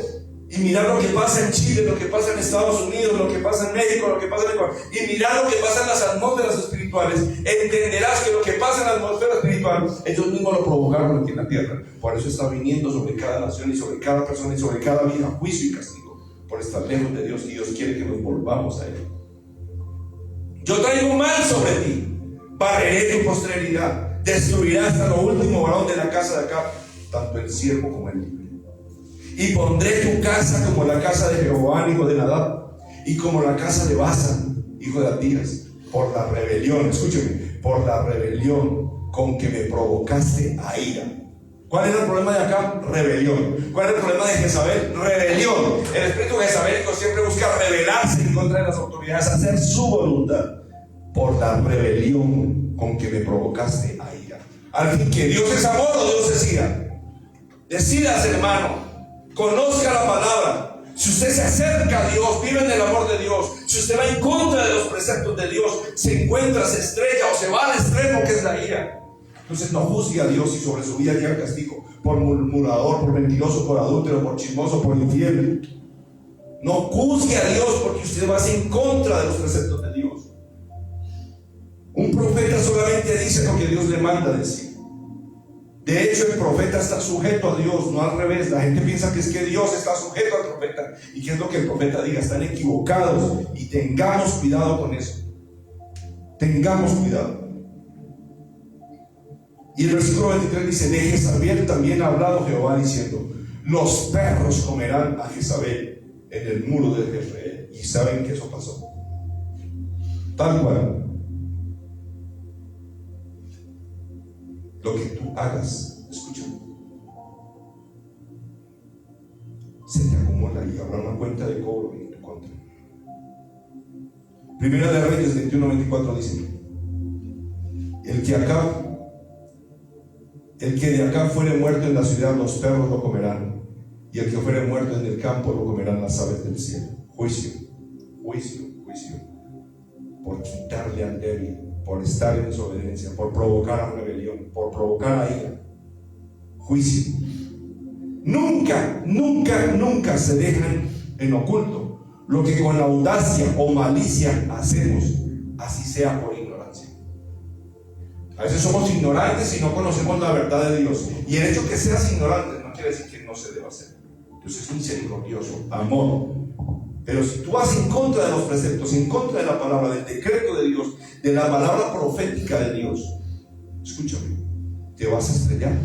y mirar lo que pasa en Chile, lo que pasa en Estados Unidos, lo que pasa en México, lo que pasa en Ecuador, y mirar lo que pasa en las atmósferas espirituales. Entenderás que lo que pasa en la atmósfera espiritual, ellos mismos lo provocaron aquí en la tierra. Por eso está viniendo sobre cada nación y sobre cada persona y sobre cada vida juicio y castigo, por estar lejos de Dios, y Dios quiere que nos volvamos a Él. Yo traigo mal sobre ti, barreré tu posteridad, destruirás hasta lo último varón de la casa de Acab, tanto el siervo como el libre. Y pondré tu casa como la casa de Jeroboam, hijo de Nadab, y como la casa de Baasa, hijo de Abías, por la rebelión, escúcheme, por la rebelión con que me provocaste a ira. ¿Cuál era el problema de Acab? Rebelión. ¿Cuál era el problema de Jezabel? Rebelión. El espíritu jezabélico siempre busca rebelarse en contra de las autoridades, hacer su voluntad. Por la rebelión con que me provocaste a ira. Al fin, que Dios es amor o Dios es ira. Decidas, hermano. Conozca la palabra. Si usted se acerca a Dios, vive en el amor de Dios. Si usted va en contra de los preceptos de Dios, se encuentra, se estrella o se va al extremo que es la ira. Entonces no juzgue a Dios y sobre su vida llega castigo por murmurador, por mentiroso, por adúltero, por chismoso, por infiel. No juzgue a Dios porque usted va en contra de los preceptos de Dios. Un profeta solamente dice lo que Dios le manda decir. De hecho, el profeta está sujeto a Dios, no al revés. La gente piensa que es que Dios está sujeto al profeta y que es lo que el profeta diga. Están equivocados y tengamos cuidado con eso. Tengamos cuidado. Y el versículo 23 dice: de Jezabel también ha hablado Jehová diciendo: los perros comerán a Jezabel en el muro de Jezreel. Y saben que eso pasó. Tal cual. Lo que tú hagas, escúchame, se te acumula y habrá una cuenta de cobro en tu contra. Primera de Reyes 21:24 dice: el que de acá fuere muerto en la ciudad, los perros lo comerán, y el que fuere muerto en el campo, lo comerán las aves del cielo. Juicio, juicio, juicio, por quitarle al débil, por estar en desobediencia, por provocar a rebelión, por provocar a ira. Juicio. Nunca, nunca, nunca se dejan en oculto lo que con audacia o malicia hacemos, así sea por ignorancia. A veces somos ignorantes y no conocemos la verdad de Dios. Y el hecho que seas ignorante no quiere decir que no se deba hacer. Dios es misericordioso, amor. Pero si tú vas en contra de los preceptos, en contra de la palabra, del decreto de Dios, de la palabra profética de Dios, escúchame, te vas a estrellar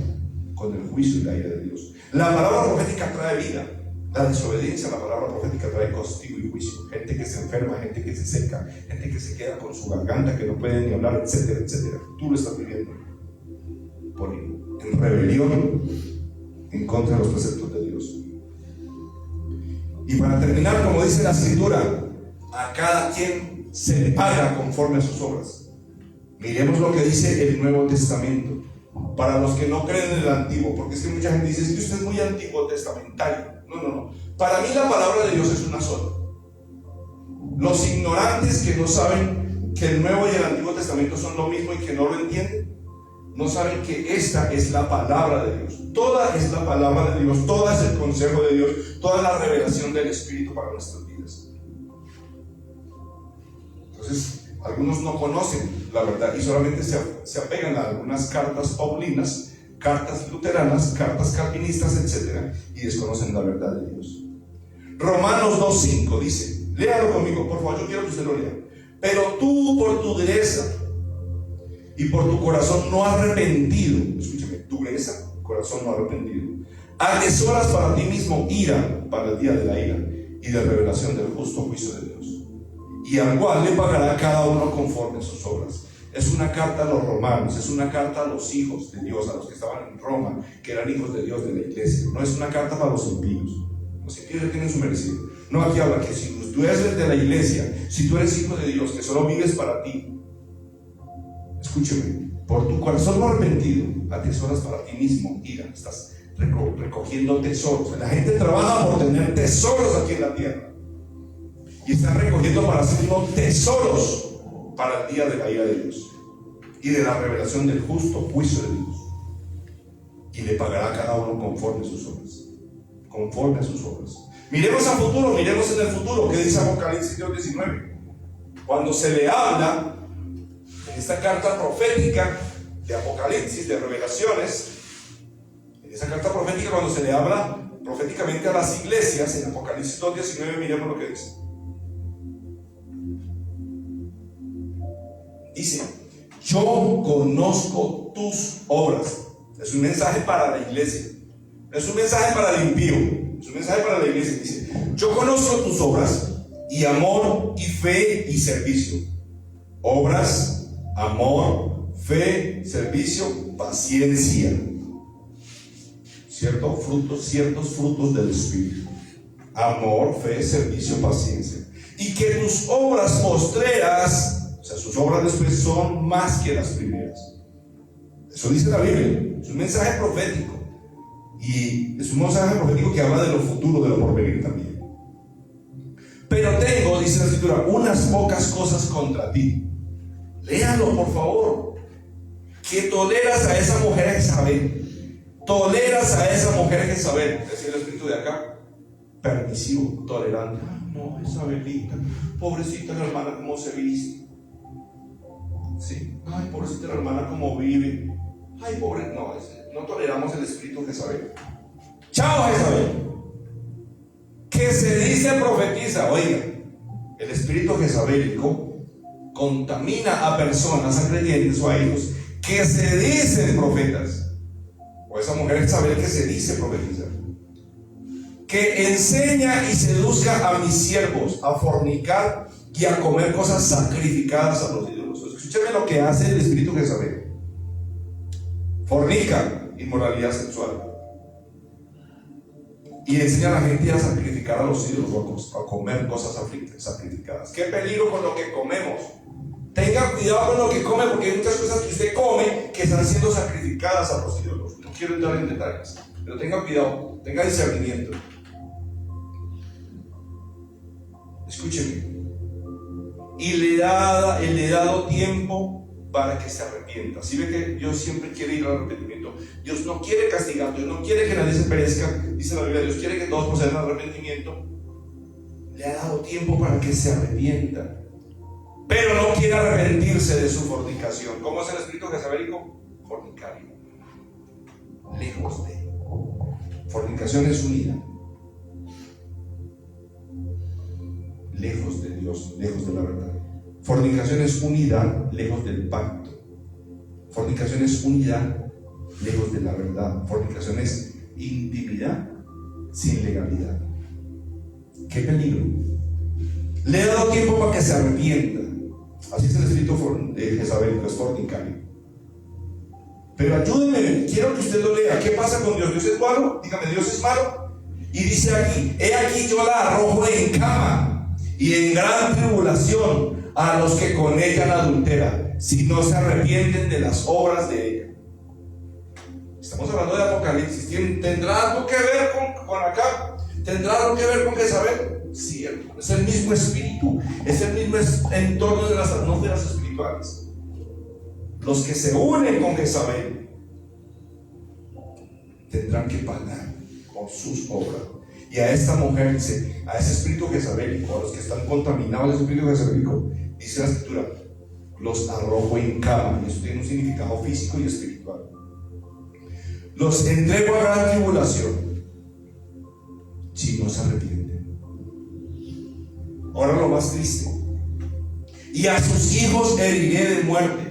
con el juicio y la ira de Dios. La palabra profética trae vida. La desobediencia a la palabra profética trae castigo y juicio. Gente que se enferma, gente que se seca, gente que se queda con su garganta, que no puede ni hablar, etcétera, etcétera. Tú lo estás viviendo en rebelión en contra de los preceptos de Dios. Y para terminar, como dice la Escritura, a cada quien se le paga conforme a sus obras. Miremos lo que dice el Nuevo Testamento. Para los que no creen en el Antiguo, porque es que mucha gente dice: es que usted es muy antiguo testamentario. No. Para mí la palabra de Dios es una sola. Los ignorantes que no saben que el Nuevo y el Antiguo Testamento son lo mismo y que no lo entienden, No saben que esta es la palabra de Dios. Toda es la palabra de Dios, toda es el consejo de Dios, toda es la revelación del Espíritu para nuestras vidas. Entonces, algunos no conocen la verdad y solamente se apegan a algunas cartas paulinas, cartas luteranas, cartas calvinistas, etc. y desconocen la verdad de Dios. Romanos 2:5 dice, léalo conmigo, por favor, yo quiero que usted lo lea. Pero tú por tu dureza y por tu corazón no arrepentido, escúchame, dureza, corazón no arrepentido, atesoras para ti mismo ira para el día de la ira y de revelación del justo juicio de Dios, y al cual le pagará cada uno conforme a sus obras. Es una carta a los romanos, es una carta a los hijos de Dios, a los que estaban en Roma, que eran hijos de Dios de la iglesia. No es una carta para los impíos. Los impíos ya tienen su merecido. No, aquí habla que si tú eres de la iglesia, si tú eres hijo de Dios, que solo vives para ti, escúcheme, por tu corazón no arrepentido, atesoras para ti mismo ira. Estás recogiendo tesoros. La gente trabaja por tener tesoros aquí en la tierra y están recogiendo para hacer unos tesoros para el día de la ira de Dios y de la revelación del justo juicio de Dios, y le pagará a cada uno conforme a sus obras. Conforme a sus obras. Miremos al futuro, miremos en el futuro. ¿Qué dice Apocalipsis 19? Cuando se le habla en esta carta profética de Apocalipsis, de revelaciones, en esa carta profética, cuando se le habla proféticamente a las iglesias, en Apocalipsis 2:19, miremos lo que dice. Dice, yo conozco tus obras. Es un mensaje para la iglesia. Es un mensaje para el impío. Es un mensaje para la iglesia. Dice, yo conozco tus obras y amor y fe y servicio. Obras, amor, fe, servicio, paciencia. Ciertos frutos del Espíritu. Amor, fe, servicio, paciencia. Y que tus obras postreras, o sea, sus obras después son más que las primeras. Eso dice la Biblia. Es un mensaje profético. Y es un mensaje profético que habla de lo futuro, de lo porvenir también. Pero tengo, dice la Escritura, unas pocas cosas contra ti. Léalo, por favor. Que toleras a esa mujer Jezabel. Toleras a esa mujer Jezabel. Es el espíritu de acá. Permisivo, tolerante. Ay, no, Jezabelita. Pobrecita la hermana, cómo se viste. Sí. Ay, pobrecita la hermana, cómo vive. Ay, pobre. No toleramos el espíritu Jezabel. Chao, Jezabel. Que se dice profetiza. Oiga, el espíritu jezabélico contamina a personas, a creyentes o a hijos que se dicen profetas. O esa mujer Jezabel que se dice profetiza. Que enseña y seduzca a mis siervos a fornicar y a comer cosas sacrificadas a los ídolos. Escúchame lo que hace el espíritu Jezabel. Fornica, inmoralidad sexual, y enseña a la gente a sacrificar a los ídolos, a comer cosas sacrificadas. Qué peligro con lo que comemos. Tenga cuidado con lo que come, porque hay muchas cosas que usted come que están siendo sacrificadas a los ídolos. No quiero entrar en detalles, pero tenga cuidado, tenga discernimiento. Escúcheme. Y le he dado tiempo para que se arrepienta. Si ve que Dios siempre quiere ir al arrepentimiento. Dios no quiere castigar, Dios no quiere que nadie se perezca. Dice la Biblia, Dios quiere que todos procedan al arrepentimiento. Le ha dado tiempo para que se arrepienta, pero no quiere arrepentirse de su fornicación. ¿Cómo es el espíritu jezabélico? Fornicario. Lejos de. Fornicación es unida. Lejos de Dios, lejos de la verdad. Fornicación es unidad lejos del pacto. Fornicación es unidad lejos de la verdad. Fornicación es intimidad sin legalidad. ¡Qué peligro! Le he dado tiempo para que se arrepienta. Así es el espíritu de Jezabel, que es fornicario. Pero ayúdeme, quiero que usted lo lea. ¿Qué pasa con Dios? ¿Dios es malo? Dígame, ¿Dios es malo? Y dice aquí, he aquí yo la arrojo en cama y en gran tribulación a los que con ella la adulteran, si no se arrepienten de las obras de ella. Estamos hablando de Apocalipsis. ¿Tendrá algo que ver con acá? ¿Tendrá algo que ver con Jezabel? Sí, hermano. Es el mismo espíritu, es el mismo entorno de las atmósferas espirituales. los que se unen con Jezabel tendrán que pagar por sus obras. Y a esta mujer, dice, a ese espíritu jezabélico, a los que están contaminados del espíritu jezabélico, dice la escritura, los arrojo en cama. Y eso tiene un significado físico y espiritual. Los entrego a gran tribulación si no se arrepienten. Ahora lo más triste: y a sus hijos heriré de muerte.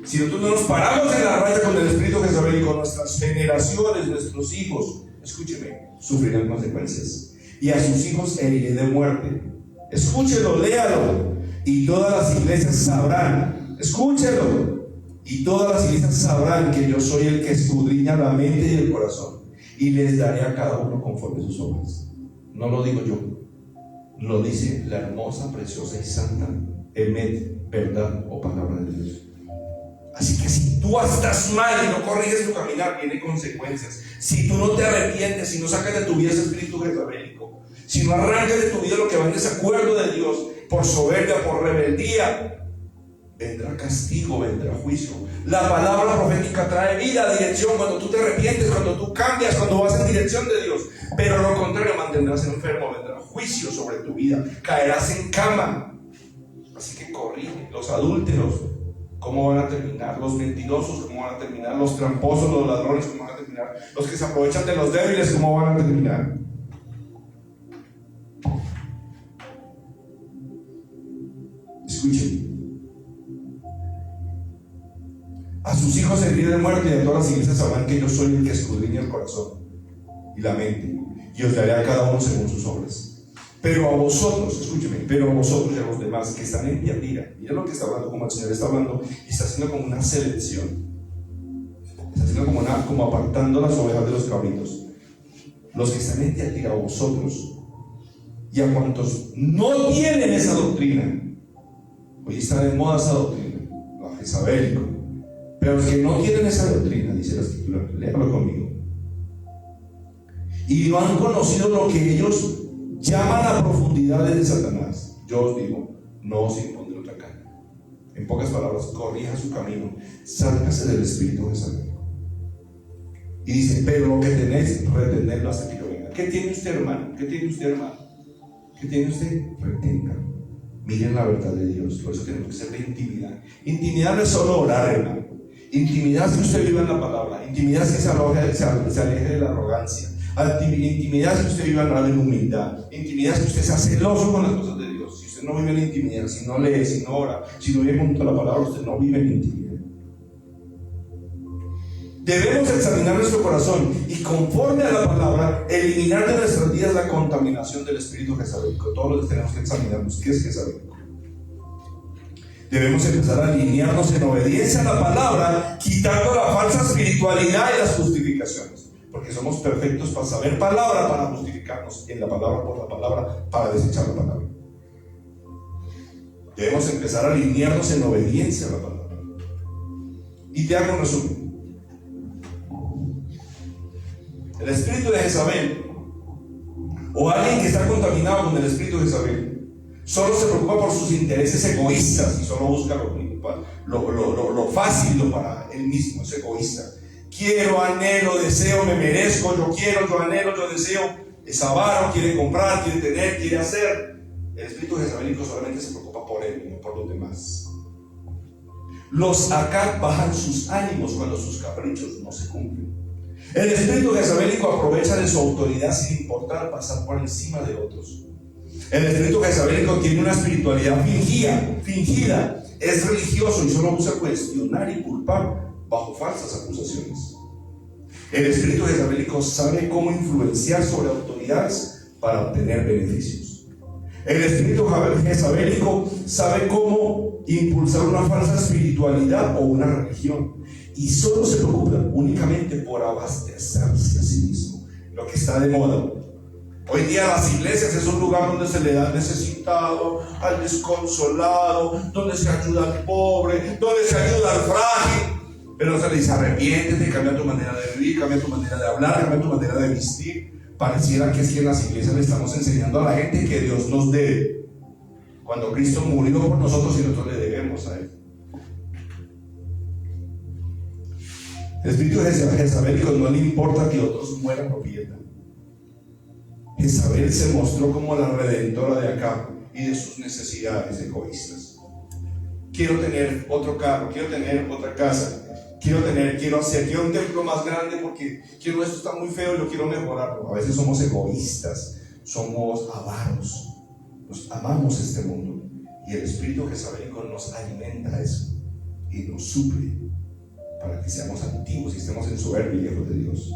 Si nosotros no nos paramos en la raya con el espíritu jezabélico, nuestras generaciones, nuestros hijos, escúcheme, sufrirán consecuencias. Y a sus hijos heriré de muerte. Escúchelo, léalo. Y todas las iglesias sabrán, escúchelo, y todas las iglesias sabrán que yo soy el que escudriña la mente y el corazón, y les daré a cada uno conforme sus obras. No lo digo yo, lo dice la hermosa, preciosa y santa Emet, verdad o palabra de Dios. Así que si tú estás mal y no corriges tu caminar, vienen consecuencias. Si tú no te arrepientes, si no sacas de tu vida ese espíritu jezabélico, si no arrancas de tu vida lo que va en desacuerdo de Dios, por soberbia, por rebeldía, vendrá castigo, vendrá juicio. La palabra profética trae vida, dirección, cuando tú te arrepientes, cuando tú cambias, cuando vas en dirección de Dios. Pero lo contrario, mantendrás enfermo, vendrá juicio sobre tu vida, caerás en cama. Así que corrige. Los adúlteros, ¿cómo van a terminar? Los mentirosos, ¿cómo van a terminar? Los tramposos, los ladrones, ¿cómo van a terminar? Los que se aprovechan de los débiles, ¿cómo van a terminar? Escuchen. A sus hijos heriré de muerte, y a todas las iglesias sabrán que yo soy el que escudriña el corazón y la mente, y os daré a cada uno según sus obras. Pero a vosotros, escúcheme, pero a vosotros y a los demás que están en Tiatira, mira lo que está hablando, como el Señor está hablando, y está haciendo como una selección, está haciendo como apartando las ovejas de los cabritos. Los que están en Tiatira, a vosotros y a cuantos no tienen esa doctrina. Hoy está de moda esa doctrina, la jezabélico. Pero los que no tienen esa doctrina, dice la escritura, léalo conmigo, y no han conocido lo que ellos llaman a profundidades de Satanás, yo os digo, no os impondré otra carga. En pocas palabras, corrija su camino, sálgase del espíritu jezabélico. Y dice, pero lo que tenéis, retenedlo hasta que yo venga. ¿Qué tiene usted, hermano? ¿Qué tiene usted, hermano? ¿Qué tiene usted? Retenga. Miren la verdad de Dios. Por eso tenemos que ser de intimidad. Intimidad no es solo orar, hermano. Intimidad es que usted viva en la palabra. Intimidad es que se aleje de la arrogancia. Intimidad es que usted viva en humildad. Intimidad es que usted sea celoso con las cosas de Dios. Si usted no vive en intimidad, si no lee, si no ora, si no vive junto a la palabra, usted no vive en intimidad. Debemos examinar nuestro corazón y, conforme a la palabra, eliminar de nuestras vidas la contaminación del espíritu jezabélico. Todos los que tenemos que examinarnos qué es jezabélico. Debemos empezar a alinearnos en obediencia a la palabra, quitando la falsa espiritualidad y las justificaciones, porque somos perfectos para saber palabra, para justificarnos en la palabra, por la palabra, para desechar la palabra. Debemos empezar a alinearnos en obediencia a la palabra. Y te hago un resumen. El espíritu de Jezabel, o alguien que está contaminado con el espíritu de Jezabel, solo se preocupa por sus intereses egoístas y solo busca lo fácil para él mismo. Es egoísta. Quiero, anhelo, deseo, me merezco, yo quiero, yo anhelo, yo deseo. Es avaro, quiere comprar, quiere tener, quiere hacer. El espíritu jezabélico solamente se preocupa por él, no por los demás. Los Acab bajan sus ánimos cuando sus caprichos no se cumplen. El espíritu jezabélico aprovecha de su autoridad sin importar pasar por encima de otros. El espíritu jezabélico tiene una espiritualidad fingida, es religioso y solo busca cuestionar y culpar bajo falsas acusaciones. El espíritu jezabélico sabe cómo influenciar sobre autoridades para obtener beneficios. El espíritu jezabélico sabe cómo impulsar una falsa espiritualidad o una religión, y solo se preocupa únicamente por abastecerse a sí mismo. Lo que está de moda hoy día, las iglesias es un lugar donde se le da al necesitado, al desconsolado, donde se ayuda al pobre, donde se ayuda al frágil, pero no se le dice arrepiéntete, cambia tu manera de vivir, cambia tu manera de hablar, cambia tu manera de vestir. Pareciera que es que en las iglesias le estamos enseñando a la gente que Dios nos debe, cuando Cristo murió por nosotros y nosotros le debemos a Él. El espíritu de Jezabel no le importa que otros mueran o pierdan. Jezabel se mostró como la redentora de Acab y de sus necesidades egoístas. Quiero tener otro carro, quiero tener otra casa, quiero un templo más grande porque esto está muy feo y lo quiero mejorar. A veces somos egoístas, somos avaros, nos amamos este mundo y el espíritu jezabelico nos alimenta eso y nos suple para que seamos antiguos y estemos en soberbia y lejos de Dios.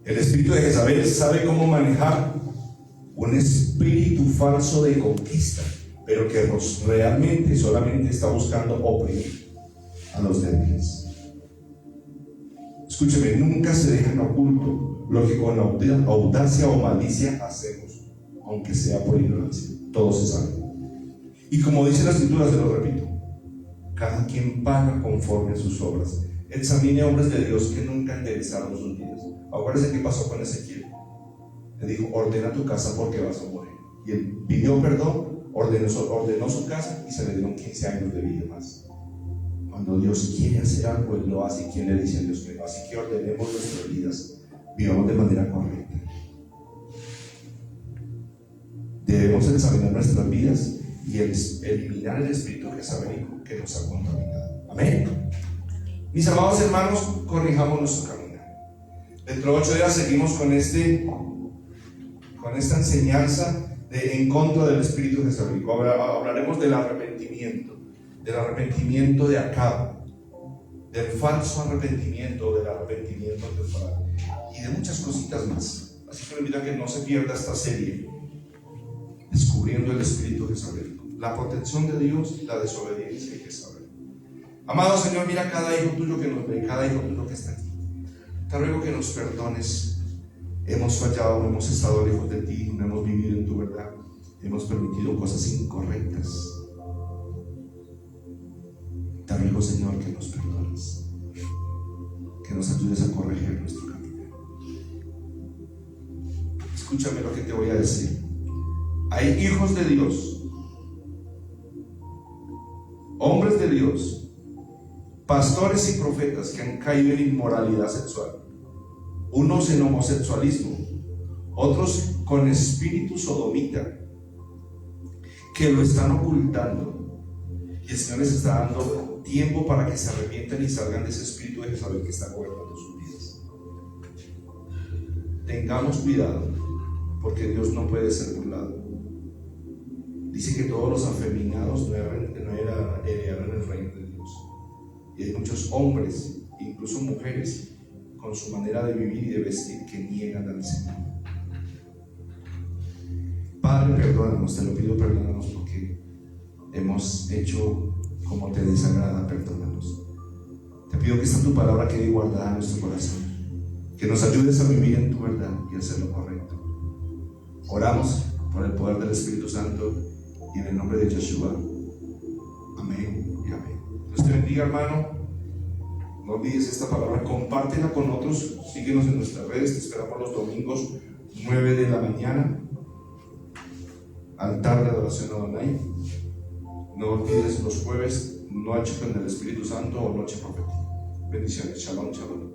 El espíritu de Jezabel sabe cómo manejar un espíritu falso de conquista, pero que realmente solamente está buscando oprimir a los débiles. Escúcheme, nunca se deja en oculto lo que con audacia o malicia hacemos, aunque sea por ignorancia. Todo se sabe. Y como dice la Escritura, se lo repito, cada quien paga conforme a sus obras. Examine hombres de Dios que nunca enderezaron sus vidas. Acuérdense qué pasó con Ezequiel. Le dijo: ordena tu casa porque vas a morir. Y él pidió perdón, ordenó su casa y se le dieron 15 años de vida más. Cuando Dios quiere hacer algo, Él lo hace. ¿Y quién le dice a Dios que no? Así que ordenemos nuestras vidas, vivamos de manera correcta. Debemos examinar nuestras vidas y eliminar el espíritu jezabelico que nos ha contaminado. Amén. Mis amados hermanos, corrijamos nuestro camino. Dentro de 8 días seguimos con esta enseñanza en contra del espíritu jezabelico. Hablaremos del arrepentimiento de Acab, del falso arrepentimiento, del arrepentimiento temporal y de muchas cositas más. Así que le invito a que no se pierda esta serie, descubriendo el espíritu jezabelico, la protección de Dios y la desobediencia de Jezabel. Amado Señor, mira cada hijo tuyo que nos ve, cada hijo tuyo que está aquí. Te ruego que nos perdones. Hemos fallado, no hemos estado lejos de ti, no hemos vivido en tu verdad, hemos permitido cosas incorrectas. Te ruego, Señor, que nos perdones, que nos ayudes a corregir nuestro camino. Escúchame lo que te voy a decir. Hay hijos de Dios, hombres de Dios, pastores y profetas que han caído en inmoralidad sexual, unos en homosexualismo, otros con espíritu sodomita, que lo están ocultando, y el Señor les está dando tiempo para que se arrepientan y salgan de ese espíritu de Jezabel que está gobernando sus vidas. Tengamos cuidado, porque Dios no puede ser burlado. Dice que todos los afeminados no heredarán el reino de Dios. Y hay muchos hombres, incluso mujeres, con su manera de vivir y de vestir, que niegan al Señor. Padre, perdónanos, te lo pido, perdónanos porque hemos hecho como te desagrada, perdónanos. Te pido que esta tu palabra quede guardada en nuestro corazón, que nos ayudes a vivir en tu verdad y a hacer lo correcto. Oramos por el poder del Espíritu Santo y en el nombre de Yeshua. Amén y amén. Dios te bendiga, hermano. No olvides esta palabra, compártela con otros, síguenos en nuestras redes, te esperamos los domingos 9 de la mañana, altar de adoración a Adonai. No olvides los jueves, noche con el Espíritu Santo o noche profética. Bendiciones, shalom, shalom.